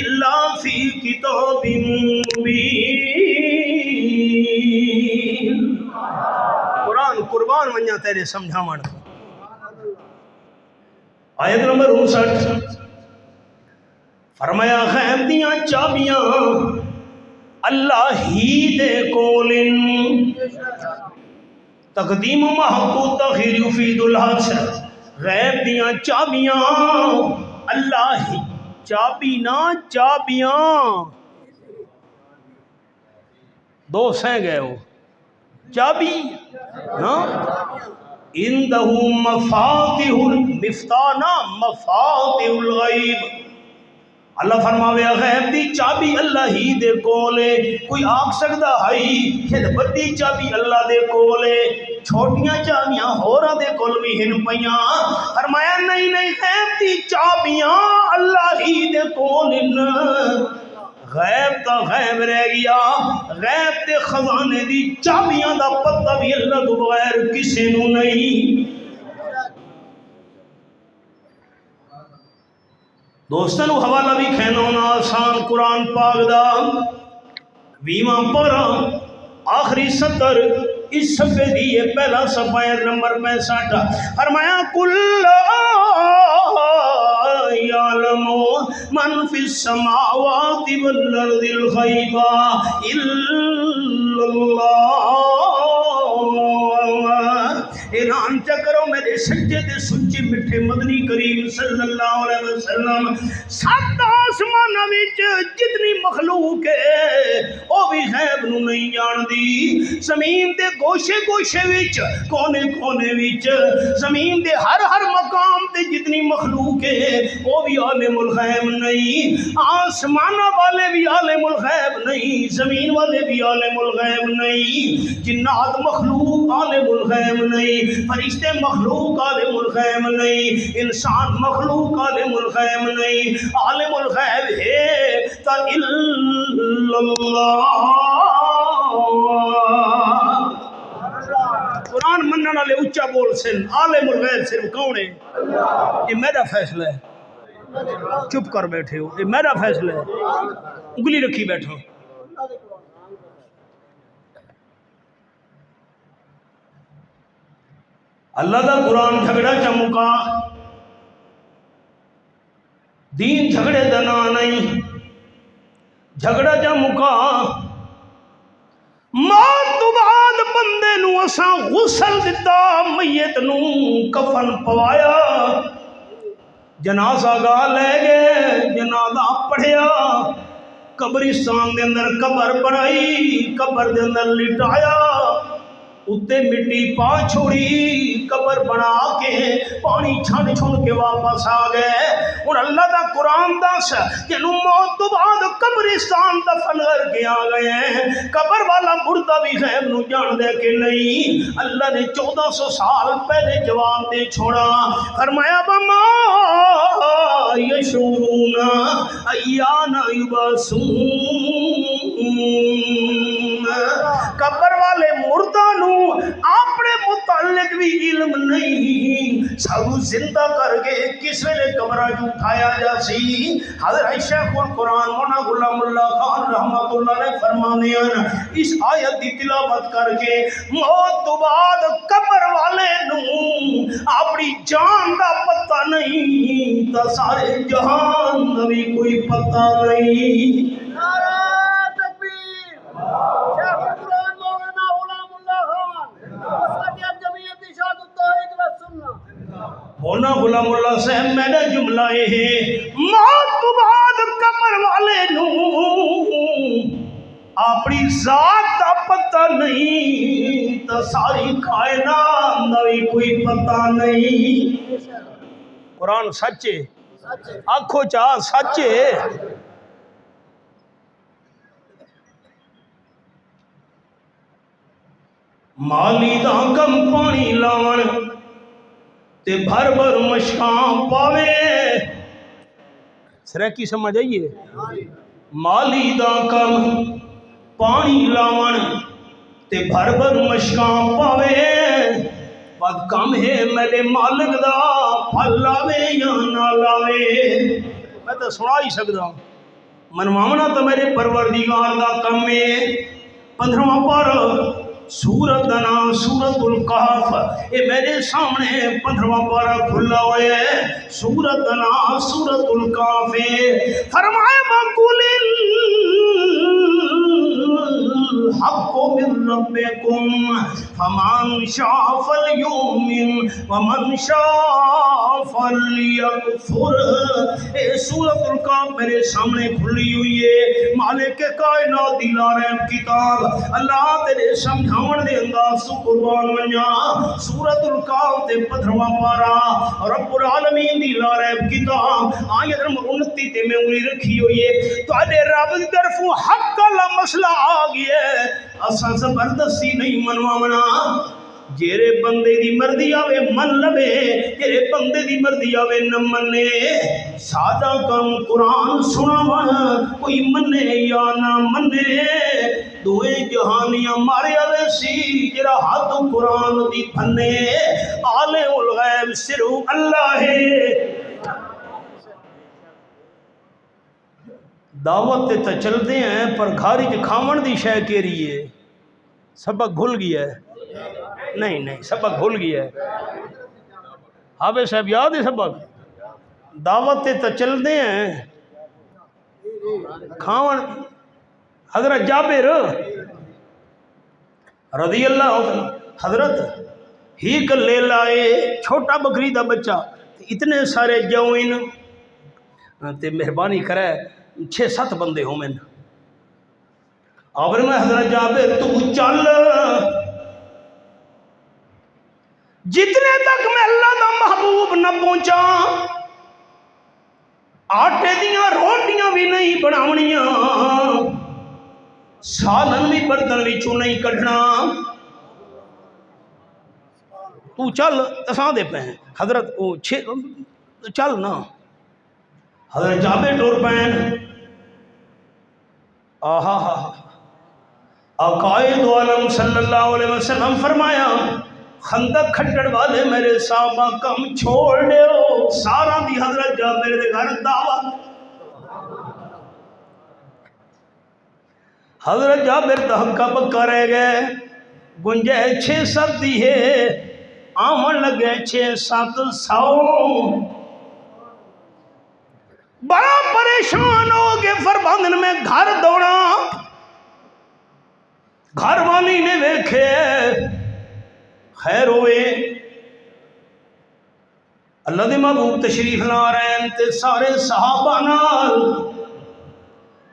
Speaker 1: إِلَّا فِي كِتَابٍ مُبِينٍ۔ قرآن قربان ونجا تیرے سمجھاوان۔ آیت نمبر 59 فرمایا غیب دیاں چابیاں اللہ ہی دے کولن، تقدیم محقوق تاخیر یفید الحصر، غیب دیاں چابیاں اللہ ہی، چابی نہ چابیاں دو سہ گئے ہو، چابی نا اندہو مفاتح المفتاح نا مفاتح الغیب، اللہ فرماوے غیب دی چابی اللہ ہی دے کولے کوئی آکھ سکدا ہائی کہ بڑی چابی اللہ دے کولے چھوٹیاں چابیاں ہوراں دے کول وی ہن پیاں فرمایا نہیں نہیں غیب دی چابیاں اللہ ہی دے کول غیب تا غیب رہ گیا غیب تے خزانے دی چابیاں دا پتہ بھی اللہ تو بغیر کسی نو نہیں دوستاں نو حوالہ بھی کہنا ہونا آسان قرآن پاک دا 20واں پارہ آخری سطر اس صفحے دی یہ پہلا صفحہ ہے نمبر 65 فرمایا کل یعلم من فی السماوات والارض الغیب الا اللہ اعلان چکرو میرے سجدے دے سچے مٹھے مدنی کریم صلی اللہ علیہ وسلم سات آسمان وچ جتنی مخلوق ہے او بھی غیب نو نہیں جان دی زمین دے گوشے گوشے وچ کونے کونے وچ زمین دے ہر مقام تے جتنی مخلوق ہے او بھی عالم الغیب نہیں آسمان والے بھی عالم الغیب نہیں زمین والے بھی عالم الغیب نہیں جنات مخلوق عالم الغیب نہیں فرشتے مخلوق عالم الغیب نہیں انسان مخلوق عالم الغیب نہیں عالم الغیب ہے تا اللہ قرآن منن والے اونچا بول سن عالم الغیب صرف کون ہے یہ میرا فیصلہ ہے چپ کر بیٹھے ہو یہ میرا فیصلہ ہے انگلی رکھی بیٹھو اللہ دا قرآن جھگڑا چمکا دین جھگڑے دنا نہیں جھگڑا چمکا موت تو بعد بندے نو اساں غسل دتا میت نو کفن پوایا جنازہ گا لے گئے جنازہ پڑھیا قبرستان دے اندر قبر بنائی قبر دے اندر لٹایا اتے مٹی پا چھوڑی قبر بنا کے پانی چھن چھن کے واپس آ گئے اور اللہ دا قرآن دس جنہوں موت تو بعد قبرستان دفن کر کے آ گئے ہیں قبر والا مردہ بھی غیب نو جان دے کہ نہیں اللہ نے 1400 سال پہلے جواب دے چھوڑا فرمایا وما یشعرون ایان یبعثون قبر والے مردہ نو اپنے متعلق بھی علم نہیں سب زندہ کر کے کس ویلے قبرہ جو اٹھایا جا سی حضرت شیخ القرآن مولانا غلام اللہ خان رحمت اللہ نے فرمانے ہیں اس آیت کی تلاوت کر کے موت تو بعد قبر والے نو اپنی جان دا پتہ نہیں تا سارے جہان دا بھی کوئی پتہ نہیں
Speaker 2: نعرہ تکبیر شیخ القرآن مولانا غلام اللہ خان وصدیت جمعیت اشاعت التوحید والسنہ
Speaker 1: مولانا غلام اللہ صاحب میرا جملہ یہ ہے موت تو بعد قبر والے نو اپنی ذات دا پتہ نہیں تا ساری کائنات دا بھی کوئی پتہ نہیں قرآن سچے آنکھوں چاہ سچے مالی دا کم پانی لاون تے بھر بھر مشکاں پاوے سریکی سمجھ آئیے مالی دا کم پانی لاون تے بھر بھر مشکاں پاوے بد کم ہے میرے مالک دا پھل لاوے یا نہ لاوے میں تو سنا ہی سکتا ہوں منواونا تو میرے پروردگار دا کم ہے 15واں پارہ سورت دنا سورت القحف یہ میرے سامنے 15واں پارہ کھلا ہوئے ہے سورت دنا سورت القحف فرمائے مقول الحق من ربکم فمن شاء فلیؤمن ومن شاء فلیکفر۔ اے سورۃ الکہف میرے سامنے کھلی ہوئی ہے، مالک کائنات دی لارہم کتاب اللہ تیرے سمجھاون دے انداز تو قربان ونجا۔ سورۃ الکہف تے 15واں پارہ رب العالمین دی لارہم کتاب آیت نمبر 29 تے میں انگلی رکھی ہوئی ہے۔ تواڈے رب دی طرفوں حق والا مسئلہ آ گیا ہے، اساں زبردستی نہیں منواونا۔ جیرے بندے دی مرضی آوے من لوے، جیرے بندے دی مرضی آوے نہ منے۔ سادہ کم قرآن سناون، کوئی منے یا نہ منے، دوئے جہانیاں مارے آوے سی جرا ہاتھ قرآن دی پھنے۔ عالم الغیب صرف اللہ ہے۔ دعوت تے تا چلتے ہیں پر گھاری کے کھاون دی شے کے رہی ہے، سبق بھول گیا ہے؟ نہیں سبق بھول گیا ہے۔ حافظ صاحب یاد ہے سبق؟ دعوت تے تا چلتے ہیں کھاون۔ حضرت جابر رضی اللہ عنہ حضرت ہی کلے لائے چھوٹا بکری دا بچہ، اتنے سارے جوئن تے مہربانی کرے 6-7 بندے ہوں میں اور میں حضرت جابر تو چل، جتنے تک میں اللہ دا محبوب نہ پہنچا آٹے دیاں روٹیاں بھی نہیں بناونیاں، سالن بھی برتن وچوں نہیں کڈنا، تو چل اساں دے پہ ہیں۔ حضرت چل نا، حضرت جابر ٹور پین۔ عقائد عالم صلی اللہ علیہ وسلم فرمایا خندق کھٹڑ والے میرے صحابہ کم چھوڑ دیو، سارا دی حضرت جابر دے گھر دعوت۔ حضرت جابر دا حقہ پکا رہ گئے، گنجائے 6-7 دی ہے، آمن لگے 600-700۔ بڑا پریشان ہو گئے، فربندن میں گھر دوڑا، گھر والی نے دیکھے خیر ہوئے اللہ دے محبوب تشریف لا رہے ہیں تے سارے صحابہ نال۔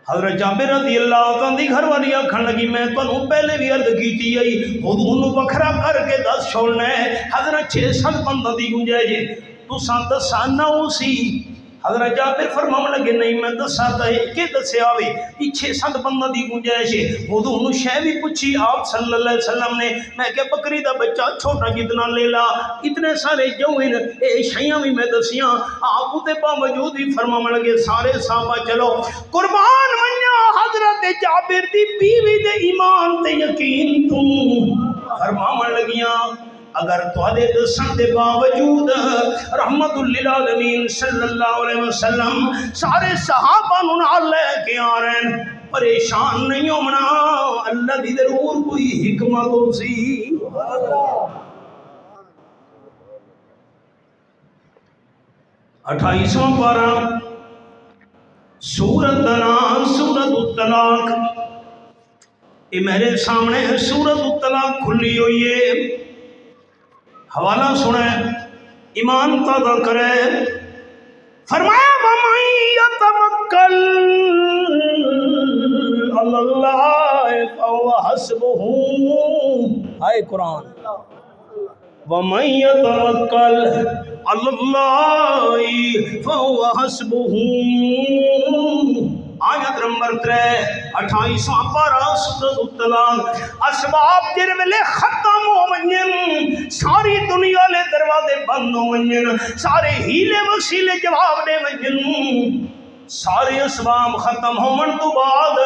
Speaker 1: حضرت جابر رضی اللہ عنہ دی گھر والی آکھن لگی میں تانوں پہلے بھی عرض کیتی آئی حضور نو وکھرا کر کے دس چھوڑنا ہے، حضرت 6-7 بندہ دی گنجائش تساں دسا نہ سی۔ حضرت جابر فرماون لگے نہیں میں دساتا ہے کہ دسیا ہوئے یہ 6-7 بندہ دی گنجائش ہے۔ حضور نے شے بھی پوچھی آپ صلی اللہ علیہ وسلم نے، میں کہ بکری دا بچہ چھوٹا جتنا لے لا، اتنے سارے جوئن اے شیاں بھی میں دسیاں، آپ تے باوجود بھی فرماون لگے سارے صحابہ چلو قربان منیا حضرت جابر دی بیوی دے ایمان تے یقین تو فرماون لگیاں اگر تواڈے دسن دے باوجود رحمت للعالمین صلی اللہ علیہ وسلم سارے صحابہ نوں نال لے کے آ رہے ہیں، پریشان نہیں ہونا، اللہ دی ضرور کوئی حکمت ہو سی۔ 28واں پارہ سورۃ نام سورۃ الطلاق، یہ میرے سامنے سورۃ الطلاق کھلی ہوئی ہے، حوالہ سنیں ایمان تازہ کرے۔ فرمایا وَمَن يَتَوَکَّلْ عَلَى اللَّهِ فَهُوَ حَسْبُهُ۔ آئے قرآن وَمَن يَتَوَکَّلْ عَلَى اللَّهِ فَهُوَ حَسْبُهُ۔ آیت نمبر 28واں پارہ سورۃ الطلاق۔ اسباب جن ویلے ختم ہو ونجن، ساری دنیا لے دروازے بند ہو ونجن، سارے ہیلے وسیلے جواب دے ونجن، سارے اسباب ختم ہون تو بعد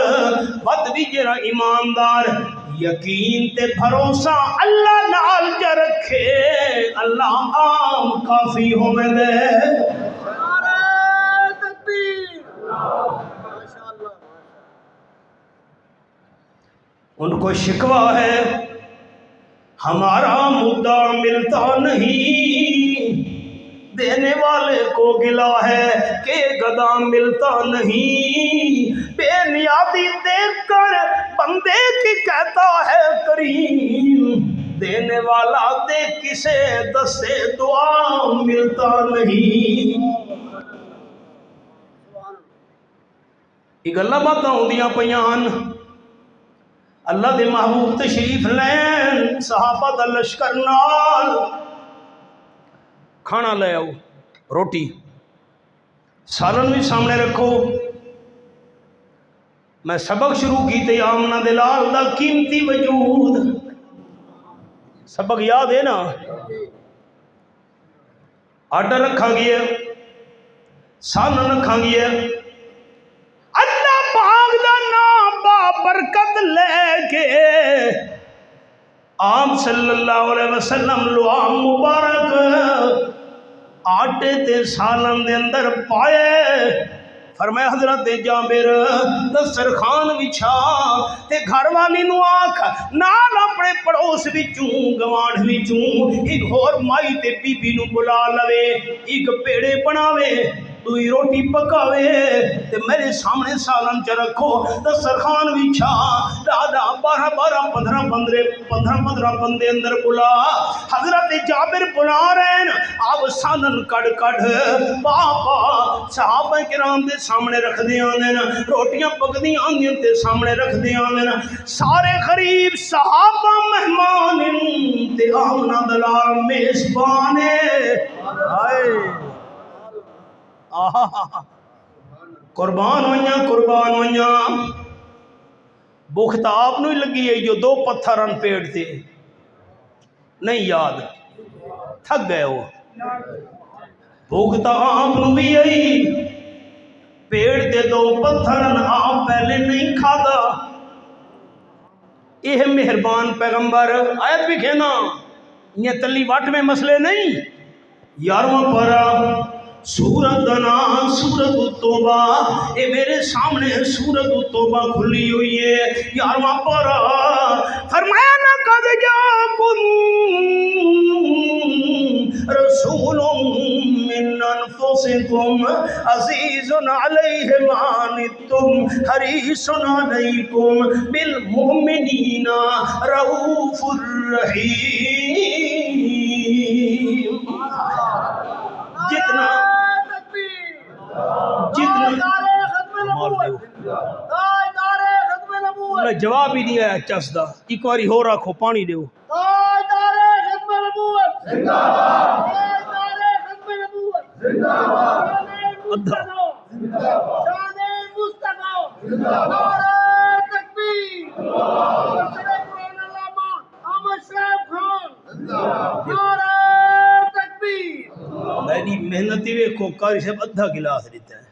Speaker 1: بد بھی جڑا ایماندار یقین تے بھروسہ اللہ نال جا رکھے اللہ عام کافی ہوے دے۔ ان کو شکوہ ہے ہمارا مدعا ملتا نہیں، دینے والے کو گلا ہے کہ گدا ملتا نہیں، بے نیازی دیکھ کر بندے کی کہتا ہے کریم، دینے والا دے کسے دستے دعا ملتا نہیں۔ یہ گلاں باتاں ہوندیاں پیاں، اللہ دے محبوب تشریف لین صحابہ دا لشکر نال، کھانا لے آؤ، روٹی سالن بھی سامنے رکھو۔ میں سبق شروع کی تے آمنہ دلال دا قیمتی وجود، سبق یاد ہے نا؟ آٹا رکھا گیا، سالن رکھا گیا، اللہ پاک دا نام با برکت لے کے آپ صلی اللہ علیہ وسلم لعاب مبارک آٹے تے سالن دے اندر پائے، فرمایا حضرت جابر دسترخوان وچھا تے گھر والی نو آکھ نال اپنے پڑوس وچوں گوانڈ وچوں ایک ہور مائی تے بی بی نو بلا لوے، ایک پیڑے بناوے، دوئی روٹی پکاوے تے میرے سامنے سالن چ رکھو، دسترخوان وچھا، دادا 12-15 بندے اندر بلا، حضرت جابر بلا رہے ہیں، آپ سالن کڑ پاپا صحابہ کرام دے سامنے رکھ دیا نے، روٹیاں پکدیاں آندیاں تے سامنے رکھ دیا نے، سارے غریب صحابہ مہمان تے آمنہ دلال میزبان، ہائے قربان ہویاں بخت آپ نہیں لگی ہے جو 2 پتھر ان پیڑ تھے، نہیں یاد، تھک گئے ہو، بخت آپ نو بھی آئی، پیڑ تے 2 پتھر آپ پہلے نہیں کھادا، یہ مہربان پیغمبر آیت بھی کہنا، یہ تلی واٹ میں مسئلے نہیں، 11واں پارہ سورت دنا سورت التوبہ، اے میرے سامنے سورت التوبہ کھلی ہوئی ہے، 11واں پارہ، فرمایا لقد جاءکم رسول من انفسکم عزیز علیہ ما عنتم حریص علیکم بالمؤمنین رؤوف الرحیم۔ جتنا میں جواب ہی نہیں آیا چس دا، ایک باری ہو رکھو پانی دیو، میری محنتی ویکھو کاری صاحب ادھا گلاس دیتا ہے،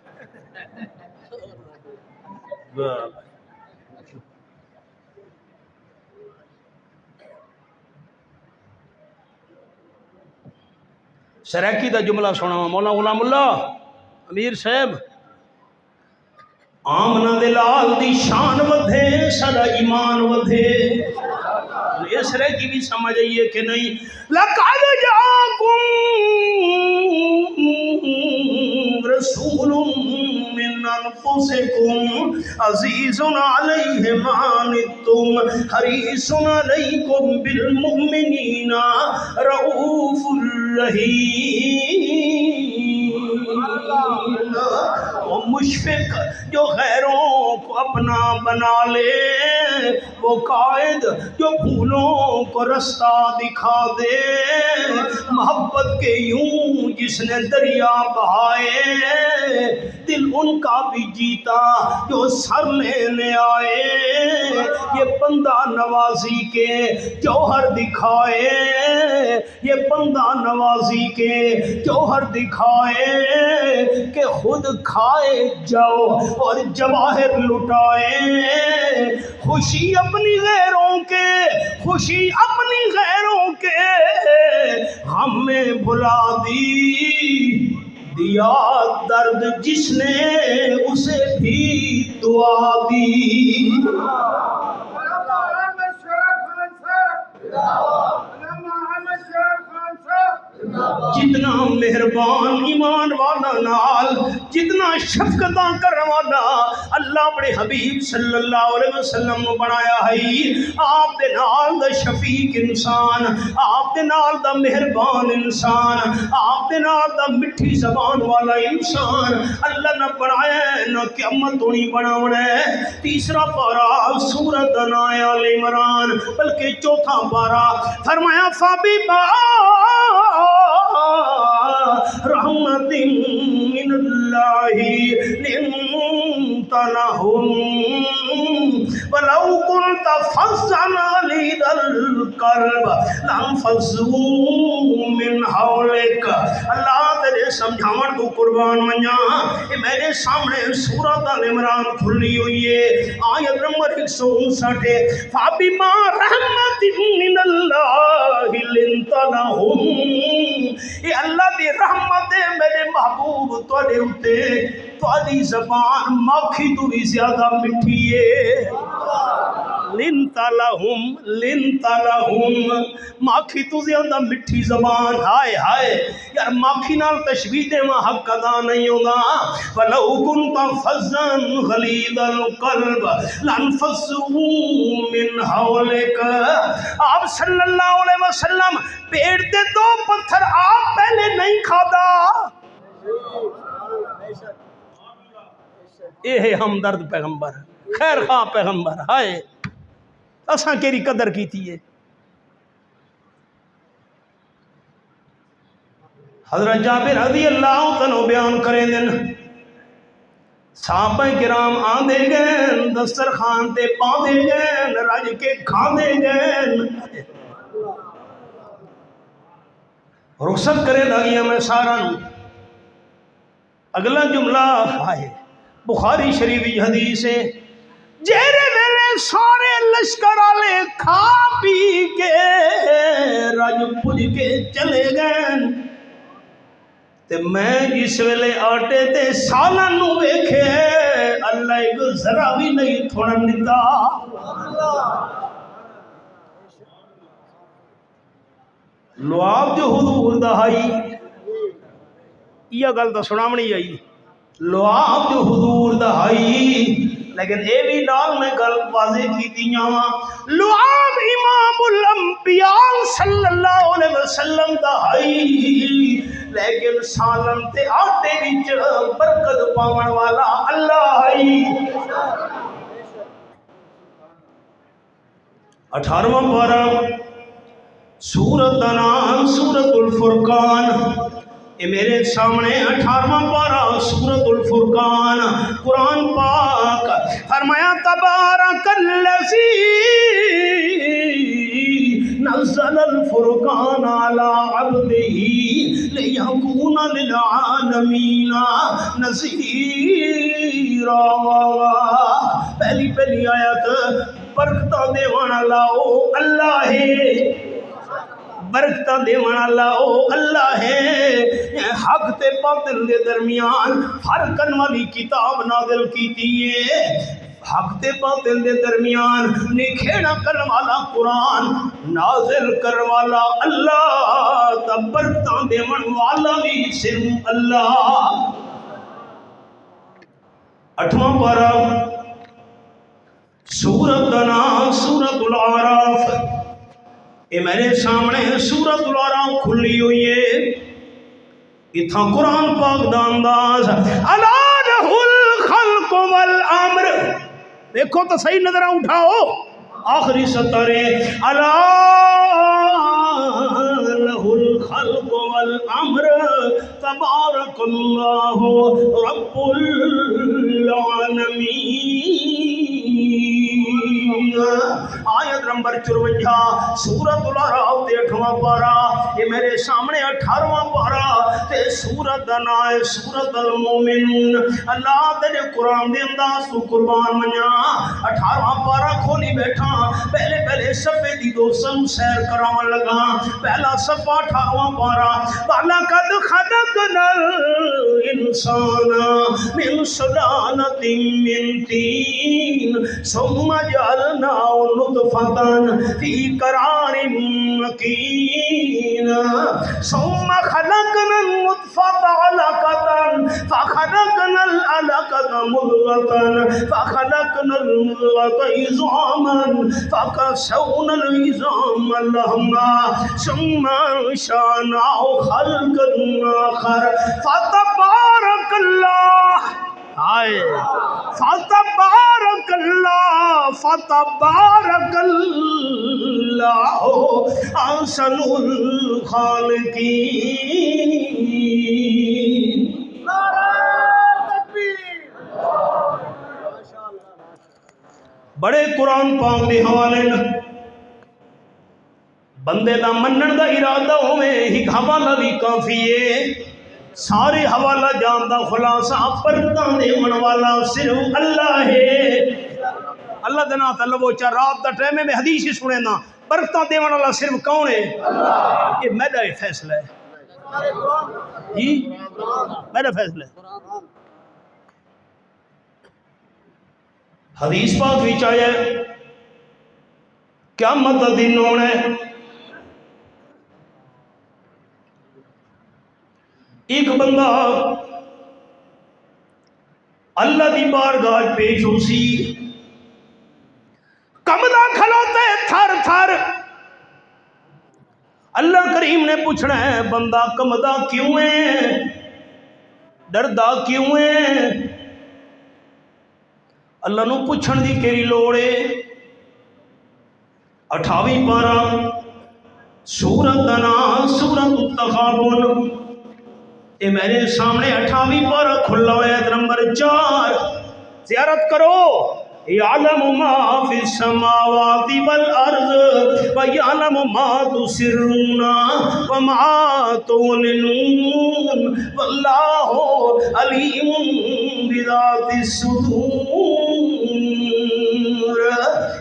Speaker 1: سریکی دا جملہ سنا مولا غلام اللہ امیر صاحب، آمنہ دلال دی شان ودھے سدا ایمان ودھے، یہ سریکی بھی سمجھ آئیے کہ نہیں، لَقَدْ جَاءَكُمْ رَسُولٌ مِّنْ أَنفُسِكُمْ عَزِيزٌ عَلَيْهِ مَا عَنِتُّمْ حَرِيصٌ عَلَيْكُمْ بِالْمُؤْمِنِينَ رَءُوفٌ رَحِيمٌ۔ وہ مشفق جو غیروں کو اپنا بنا لے، وہ قائد جو بھولوں کو رستہ دکھا دے، محبت کے یوں جس نے دریا بہائے، دل ان کا بھی جیتا جو سر لینے آئے، یہ بندہ نوازی کے جوہر دکھائے، یہ بندہ نوازی کے جوہر دکھائے کہ خود کھائے جاؤ اور جواہر لٹائے، خوشی اپنی غیروں کے، خوشی اپنی غیروں کے غم میں بھلا دی، دیا درد جس نے اسے بھی دعا دی، جتنا مہربان ایمان والا نال جتنا شفقتاں کرن والا اللہ اپنے حبیب صلی اللہ علیہ وسلم نو بنایا ہے آپ دے نال دا شفیق انسان آپ دے نال دا مہربان انسان آپ دے نال دا مٹھی زبان والا انسان اللہ نے بنایا ہے نہ قیامت ہونی بناونا ہے تیسرا پارا سورۃ آل عمران بلکہ چوتھا پارا فرمایا فَبِمَا رحمت من اللہ لنت لهم ولو كنت فظا غليظ القلب لانفضوا من حولك اللہ تیرے سمجھاون کو قربان منیا کہ میرے سامنے سورۃ آل عمران کھلی ہوئی ہے آیت نمبر 159 فَبِمَا رحمت من اللہ لنت لهم یہ اللہ دی رحمت ہے میرے محبوب تواڈے اوتے تواڈی زبان مکھی تو بھی زیادہ مٹھی ہے لنت لهم ماکھی تو زیادہ مٹھی زبان ہائے ہائے یار ماکھی نال تشبیہ دیواں حق ادا نہیں ہوگا ولو كنت فظا غلیظ القلب لانفضوا من حولك آپ صلی اللہ علیہ وسلم پیڑ دے دو پتھر آپ پہلے نہیں کھادا یہ ہے ہمدرد پیغمبر خیر خواہ پیغمبر ہائے اساں کیری قدر کیتی ہے حضرت جابر رضی اللہ عنہ بیان کریں دن صحابہ کرام آندے گئے دسترخوان تے پاندے گئے رج کے کھاندے گئے رخصت کرے لگیا میں سارا اگلا جملہ آئے بخاری شریفی حدیث ہے جیرے میرے سارے لشکر والے کھا پی کے رج پج کے چلے گئے تے میں جس ویلے آٹے تے سالن نو ویکھے اللہ ایک ذرا بھی نہیں تھوڑن دیتا لعاب جو حضور دہائی یہ گل تو سنامنی آئی لعاب جو حضور دہائی لیکن اے بھی نال میں گل واضح کی دیاں لعاب امام الانبیاء صلی اللہ علیہ وسلم دہائی لیکن سالن تے آٹے وچ برکت پاون والا اللہ ہے 18واں پارہ سورۃ انعام سورۃ الفرقان یہ میرے سامنے 18واں پارہ سورۃ الفرقان قرآن پاک فرمایا تبارک الذی نزل الفرقان علی عبدہ لیکون للعالمین نذیرا پہلی آیت برکتاں دیوان والا اللہ ہے برکتاں دیوان والا اللہ ہے حق تے باطل دے درمیان فرق کرن والی کتاب نازل کیتی ہے حق تے باطل دے درمیان نکھیڑا کرن والا قرآن نازل کرن والا اللہ تا برکتاں دیوان والا بھی صرف اللہ 8واں پارہ سورۃ انعام سورۃ الاعراف یہ میرے سامنے سورۃ الاعراف کھلی ہوئی ہے اتھا قرآن پاک دا انداز الا لہ الخلق والامر دیکھو تو صحیح نظرہ اٹھاؤ آخری سطرے الا لہ الخلق والامر تبارک اللہ رب العالمین آیت نمبر 54 سورۃ الاعراف تے 8واں پارہ یہ میرے سامنے 18واں پارہ تے سورۃ انعام سورۃ المومنون اللہ تیرے قرآن دے انداز تو قربان منیا 18واں پارہ کھولی بیٹھا پہلے صفحے دی دوستوں سیر کراون لگا پہلا صفحہ 18واں پارہ وَلَقَدْ خَلَقْنَا الْإِنسَانَ مِنْ سُلَالَةٍ مِّن طِينٍ ثُمَّ جَعَلْنَاهُ نُطْفَةً فِي قَرَارٍ مكين ثم خلقنا النطفة علقة فخلقنا العلقة مضغة فخلقنا المضغة عظاما فكسونا العظام لحما ثم انشأناه خلقا آخر فتبارك الله فتبارك الله أحسن الخالقين.
Speaker 2: نعرہ تکبیر. ماشاءاللہ.
Speaker 1: بڑے قرآن پاک دے حوالے نہ بندے دا منن دا ارادہ ہوئے ایک حوالہ بھی کافی ہے. سارے حوالہ جان دا خلاصہ برکتاں دے من والا صرف اللہ ہے. اللہ دے نام تے لو چا رات دا ٹائم میں حدیث ہی سنے نا برکتاں دے من والا صرف کون ہے؟ یہ میرا فیصلہ ہے جی، میرا فیصلہ ہے. حدیث پاک وچ آیا ہے قیامت دا دن ہونا ہے، ایک بندہ اللہ دی بارگاہ پیش ہو سی، کمدا کھلوتا ہے تھر تھر. اللہ کریم نے پوچھنا ہے بندہ کمدا کیوں ہے، ڈردا کیوں ہے؟ اللہ نو پوچھن دی کیڑی لوڑ ہے؟ 28 پارہ سورت دا نام سورت التغابن. یہ میرے سامنے 28 پارہ کھلا ہوا ہے نمبر 4. زیارت کرو. یعلم ما فی السماوات والارض ویعلم ما تسرون وما تعلنون واللہ علیم بذات الصدور.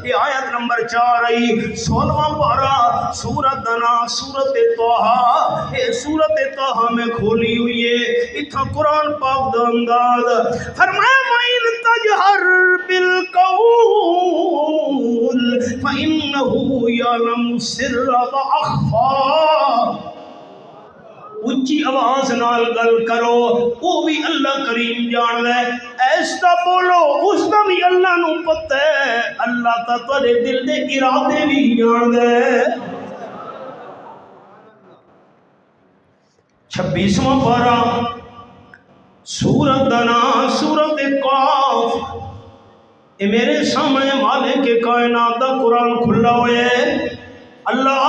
Speaker 1: یہ آیت نمبر 4 آئی 16واں پارہ سورت دنا سورت طٰہٰ. یہ سورت طٰہٰ میں کھولی ہوئی ہے. اتھا قرآن پاک دا انداز فرمایا وَإِن تَجْهَرْ بِالْقَوْلِ فَإِنَّهُ يَعْلَمُ السِّرَّ وَأَخْفَى. اونچی آواز نال گل کرو، وہ بھی اللہ کریم جان ہے. ایسا بولو اس کا بھی اللہ نو پتہ ہے. اللہ تا تیرے دل دے ارادے بھی جان ہے. 26واں پارہ سورت دا نام سورت قاف. یہ میرے سامنے مالک کائنات دا قرآن کھلا ہوا ہے. اللہ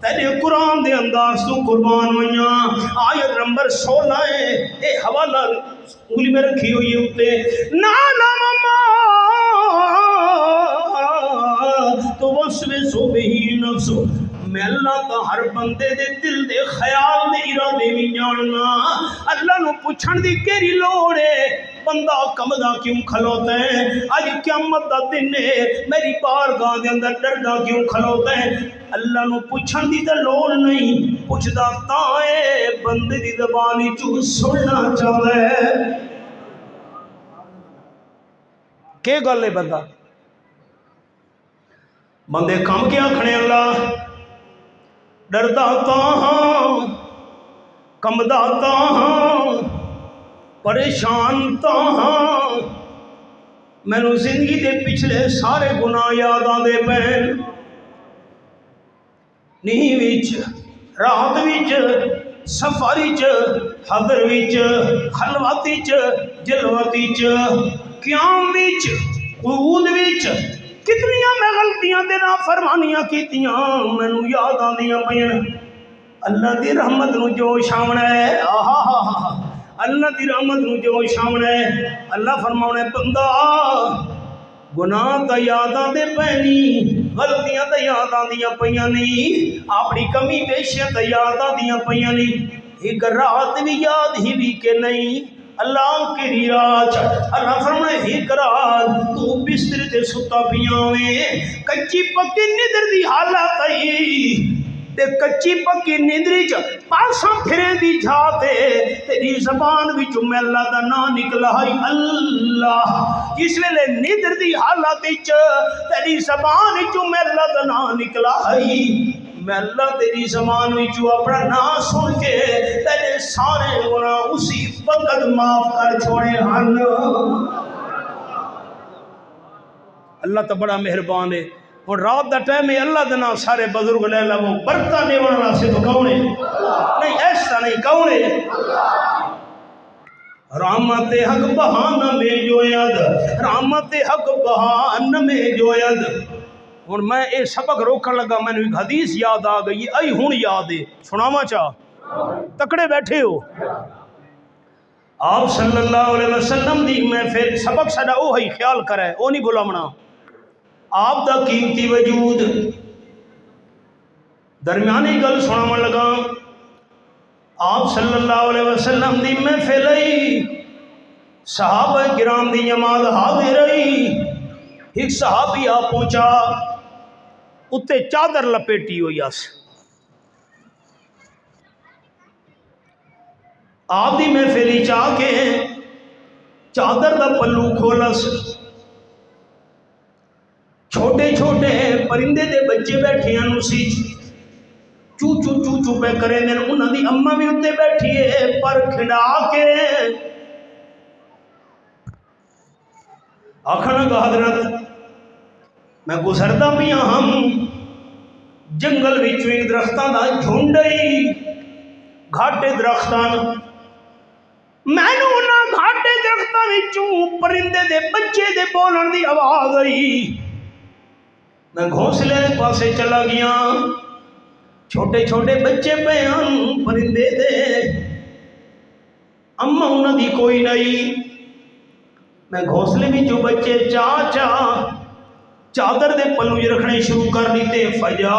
Speaker 1: تیرے قرآن دے انداز تو قربان ہوئیاں. آیت نمبر 16 ہے. اے حوالہ انگلی میں رکھی ہوئی ہے اتے نعلم ما توسوس به نفس. میں اللہ تا ہر بندے دے دل دے خیال دے ارادے بھی جاننا. اللہ نو پوچھن دی کیڑی لوڑ ہے بندہ کمدا کیوں کھلوتا ہے؟ اج قیامت دا دن ہے میری بارگاہ دے اندر ڈردا کیوں کھلوتا ہے؟ اللہ نو پوچھن دی تے لوڑ نہیں، پوچھدا تاں اے بندے دی زبان وچوں سننا چاہدا ہے. کہ گل ہے بندہ بندے کم کیا کھڑے اللہ ڈردا تاں کمدا تاں پریشان تاں. مینوں زندگی دے پچھلے سارے گناہ یاد آندے پین. نیند وچ رات وچ سفر وچ حضر وچ خلوت وچ جلوت وچ قیام وچ قعود وچ کتنیاں میں غلطیاں دے نافرمانیاں کیتیاں مینوں یاد آندیاں پیاں. اللہ دی رحمت نو جو شامنا ہے اللہ دی رحمت نو جو شامنا ہے. اللہ فرماؤنے بندہ گناہ تا یاد آندے پینی، غلطیاں تا یاد آندیاں پیاں نہیں، اپنی کمی بیشیاں تا یاد آندیاں پیاں نہیں. ایک رات بھی یاد ہی بھی کہ نہیں اللہ کی رات. اللہ فرمائے ایک رات تو بستر تے ستا پیاں میں کچی پکی ندر دی حالت آئی تے کچی پکی ندری چ پاساں پھرے دی جاتے تیری زبان وچوں میں اللہ دا نام نکلا ہے اللہ. جس ویلے ندر دی حالت وچ تیری زبان وچوں میں اللہ دا نام نکلا ہے میں اللہ تیری زمان وچوں اپنا نام سن کے تیرے سارے گناہ اسی وقت معاف کر چھوڑے ہن۔ اللہ تو بڑا مہربان ہے۔ اور رات دا ٹائم ہے، اللہ دے نام سارے بزرگ لے لو، برتا دیوان والا سے تو کون ہے؟ نہیں ایسا نہیں، کون ہے؟ رحمت حق بہان میں جو ید، رحمت حق بہان میں جو ید۔ اور میں اے سبق روکن لگا، میں نے ایک حدیث یاد آ گئی، ائی ہون یاد ہے، سناواں چاہ تکڑے بیٹھے ہو۔ آپ صلی اللہ علیہ وسلم دی محفل سبق سڈا وہی خیال کرے، وہ نہیں بلاونا۔ آپ دا قیمتی وجود درمیانی گل سناون لگا۔ آپ صلی اللہ علیہ وسلم دی محفل آئی، صحابہ کرام دی جماعت حاضر رہی، ایک صحابی آ پہنچا، اتے چادر لپیٹی ہوئی اس۔ آپ دی محفلی چاہ کے چادر دا پلو کھولس، چھوٹے چھوٹے پرندے دے بچے بیٹھے ہیں اسی چو چو چو چو پہ کریں دیں، انہاں دی اماں بھی اتے بیٹھی ہے، پر کھڑا کے آکھنا کہ حضرت میں گزردا پیاں ہم جنگل وچوں ایک درختاں دا جھنڈ ای، گھاٹے درختاں، مینوں انہاں گھاٹے درختاں وچوں پرندے دے بچے دے بولن دی آواز آئی، میں گھونسلے پاسے چلا گیا، چھوٹے چھوٹے بچے پہ ہم پرندے دے، اماں انہاں دی کوئی نہیں، میں گھونسلے بھی جو بچے چادر دے پلو جی رکھنے شروع کر دیتے، فجاعت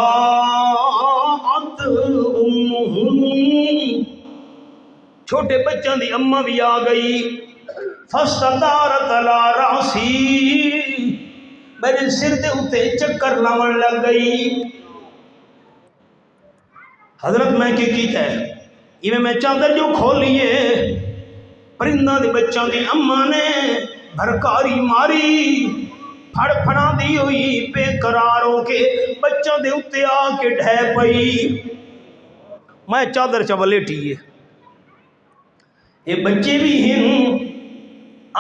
Speaker 1: امہم، چھوٹے بچوں دی اماں بھی آ گئی، فاستدارت علی راسی، میرے سر دے اتے چکر لاون لگ گئی۔ حضرت میں کیتا ہے یہ میں چادر جو کھولیے، پرندہ دی بچوں دی اماں نے بھرکاری ماری، پھڑ پھڑا دی ہوئی بے قرار ہو کے بچوں دے اتے آ کے ڈھے پئی، میں چادر چولیٹی ہے، یہ بچے بھی ہیں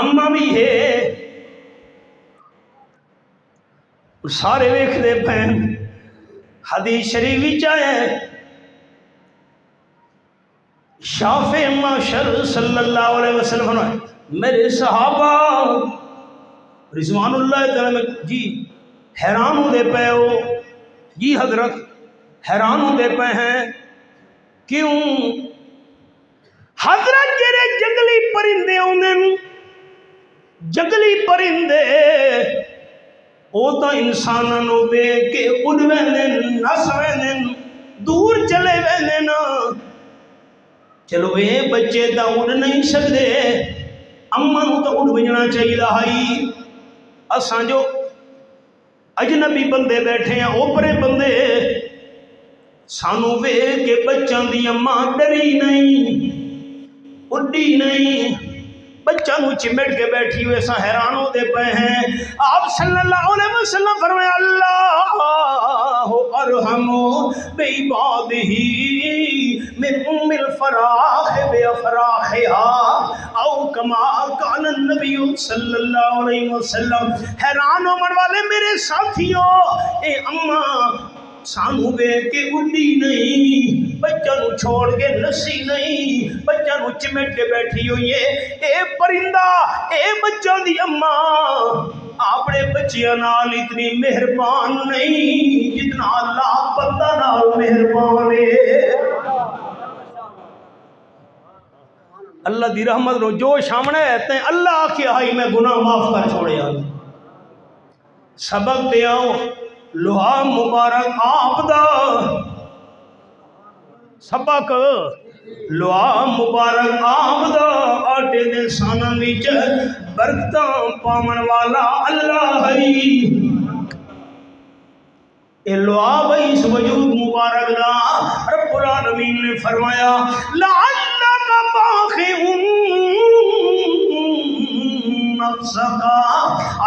Speaker 1: اماں بھی ہے، سارے ویکھ دے پہن۔ حدیث شریف وچ ہے شافع معاشر صلی اللہ علیہ وسلم نے میرے صحابہ رضوان اللہ تعالی جی حیران ہو دے پے ہو، جی حضرت حیران ہو دے پے ہیں، کیوں؟ حضرت جڑے جنگلی پرندے ہوندے، جنگلی پرندے او تا انساناں نو دیکھ کے اڑ ویندن، نس ویندن، دور چلے ویندن، چلو اے بچے تا اڑ نہیں سکدے، اماں نو تا اڑ وجنا چاہیے ہائی، اساں جو اجنبی بندے بیٹھے ہیں اوپرے بندے، سانو ویکھ کے بچوں دی اماں ڈری نہیں، اڑی نہیں، بچہ نو چمٹ کے بیٹھی ہوئے سا حیران ہو دے پے ہیں۔ آپ صلی اللہ علیہ وسلم فرمایا اللہ ارحم بعبادہ من ام الفراخ بافراخها او کما کان النبی صلی اللہ علیہ وسلم۔ حیران ہونے والے میرے ساتھیوں، اے اماں سانو ویکھ کے اڑی نہیں، بچہ نو چھوڑ کے نسی نہیں، بچہ نو چمٹ کے بیٹھی ہوئی ہے، اے پرندہ اے بچہ دی اماں اپنے بچیاں نال اتنی مہربان نہیں جتنا اللہ بندہ نال مہربان ہے۔ اللہ دی رحمت نو جو سامنے ہے اللہ کی آئی میں گناہ معاف کر چھوڑے آئی۔ سبق دے آؤ لوہا مبارک آپ دا، سبق لوہا مبارک آپ دا، آٹے دے سانہ وچ برکتاں پاون والا اللہ ہے۔ اے لوہا بھئی اس وجود مبارک دا رب العالمین نے فرمایا لعلک باخع نفسک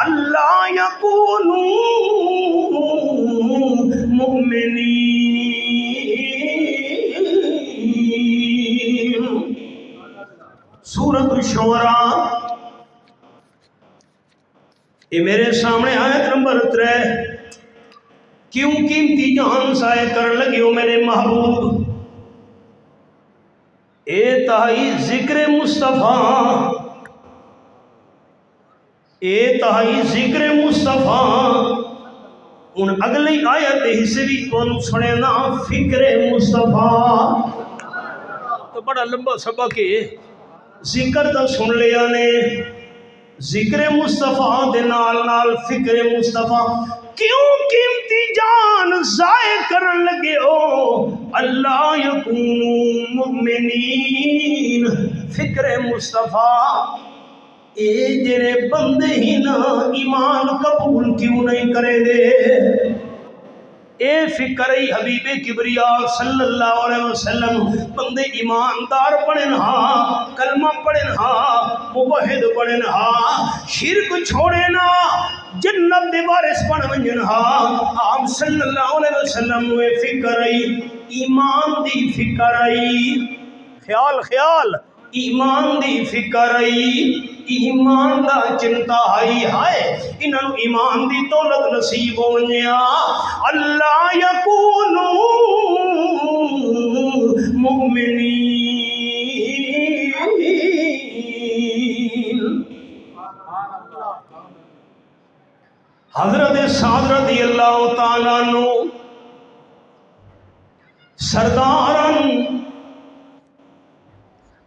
Speaker 1: الا یکونوا مؤمنین، الشعراء. یہ میرے سامنے آیت نمبر 3. کیوں قیمتی جان ضائع کر لگے ہو میرے محبوب؟ اے تہائی ذکر مصطفیٰ، اے تہائی ذکر مصطفیٰ. ان اگلی آیت حصے بھی تو سنے نا، فکر مصطفیٰ. تو بڑا لمبا سبق ہے، ذکر تو سن لیا نے، ذکر مصطفیٰ دے نال نال فکر مصطفیٰ. کیوں قیمتی جان ضائع کرن لگے ہو؟ اللہ یکون مؤمنین. فکر مصطفیٰ، اے جڑے بندے ہی نا ایمان قبول کیوں نہیں کرے دے؟ اے فکر حبیب کبریا صلی اللہ علیہ وسلم. بندے ایماندار بنن ہاں، کلمہ پڑھن ہاں، موحد بنن ہاں، شرک چھوڑے نا، جنت دے وارث بن ونجن ہاں. آپ صلی اللہ علیہ وسلم میں فکر ایمان دی فکر خیال خیال ایمان دی فکر ایمان دا چنتا ہائے انہوں ایمان دی دولت نصیب ہو ونجیا. اللہ یکون مؤمنین. حضرت سعد رضی اللہ تعالیٰ عنہ سردارن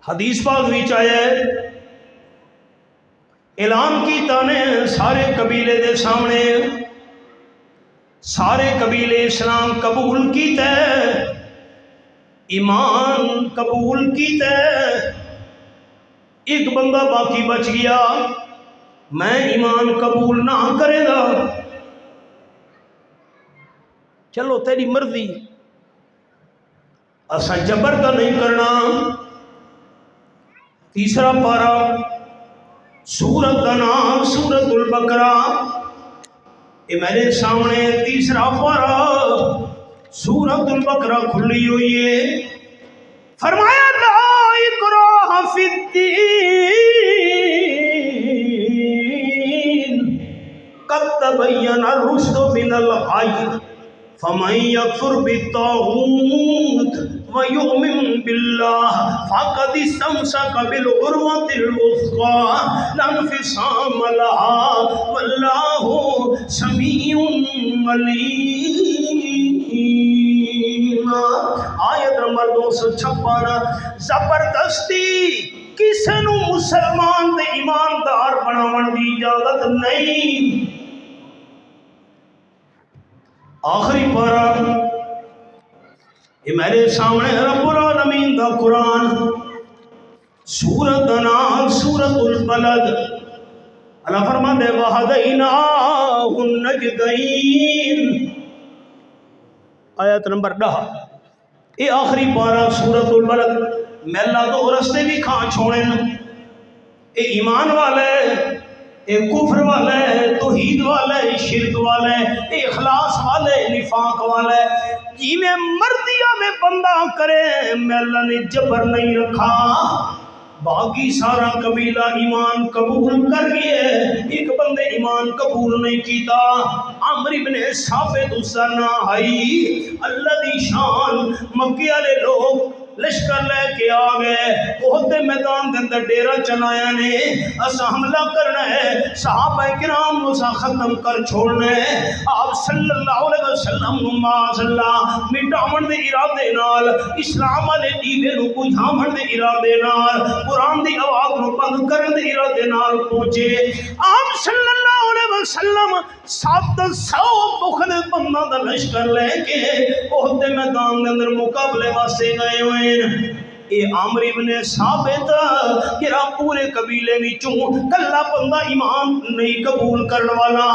Speaker 1: حدیث پاک بھی چاہے اعلان کیتا نے سارے قبیلے دے سامنے، سارے قبیلے اسلام قبول کیتا ہے، ایمان قبول کیتا ہے. ایک بندہ باقی بچ گیا، میں ایمان قبول نہ کرے گا. چلو تیری مرضی، اسا جبر کا نہیں کرنا. تیسرا پارہ سورت کا نام سورت البقرہ. یہ میرے سامنے تیسرا پارہ سورت البقرہ کھلی ہوئی ہے. فرمایا لا اکراہ فی الدین قد تبین الرشد من الغی فمن یکفر بالطاغوت وَيُؤْمِن بِاللَّهِ فَقَدِ اسْتَمْسَكَ بِالْعُرْوَةِ الْوُثْقَىٰ لَا انفِصَامَ لَهَا وَاللَّهُ سَمِيعٌ عَلِيمٌ. آیت نمبر 256. زبردستی کسی نو مسلمان تے ایماندار بناون دی اجازت نہیں. آخری پارہ یہ میرے سامنے رب العالمین دا قرآن سورت نام سورت البلد. اللہ فرماتے وَهَدَيْنَاهُ النَّجْدَيْنِ. آیت نمبر 10. یہ آخری پارہ سورت البلد. میں اللہ تو رستے بھی کھان چھوڑیں، اے ایمان والے، اے کفر والے، توحید والے، شرک والے، اے اخلاص والے، نفاق والے، جی میں مردیہ میں بندہ کرے، میں اللہ نے جبر نہیں رکھا. باقی سارا قبیلہ ایمان قبول کر گئے، ایک بندے ایمان قبول نہیں کیتا. عمرو بن ثابت اسنا ہائی اللہ دی شان. مکے والے لوگ لشکر لے کے آ گئے، بہت میدان کے اندر ڈیرا چلایا نے، اسا حملہ کرنا ہے، صحابہ کرام اسا ختم کر چھوڑنا ہے. آپ صلی اللہ علیہ وسلم معاذ اللہ مٹاون دے ارادے نال، اسلام والے دیوے نو بجھاون دے ارادے نال، قرآن دی آواز نو بند کرن دے ارادے نال پہنچے. آپ صلی اللہ علیہ وسلم 700 مخلص بندہ دا لشکر لے کے بہت میدان کے اندر مقابلے واسطے گئے ہوئے. اے عمرو بن ثابت کہ پورے قبیلے وچوں کلا بندہ ایمان نہیں قبول کرنے والا،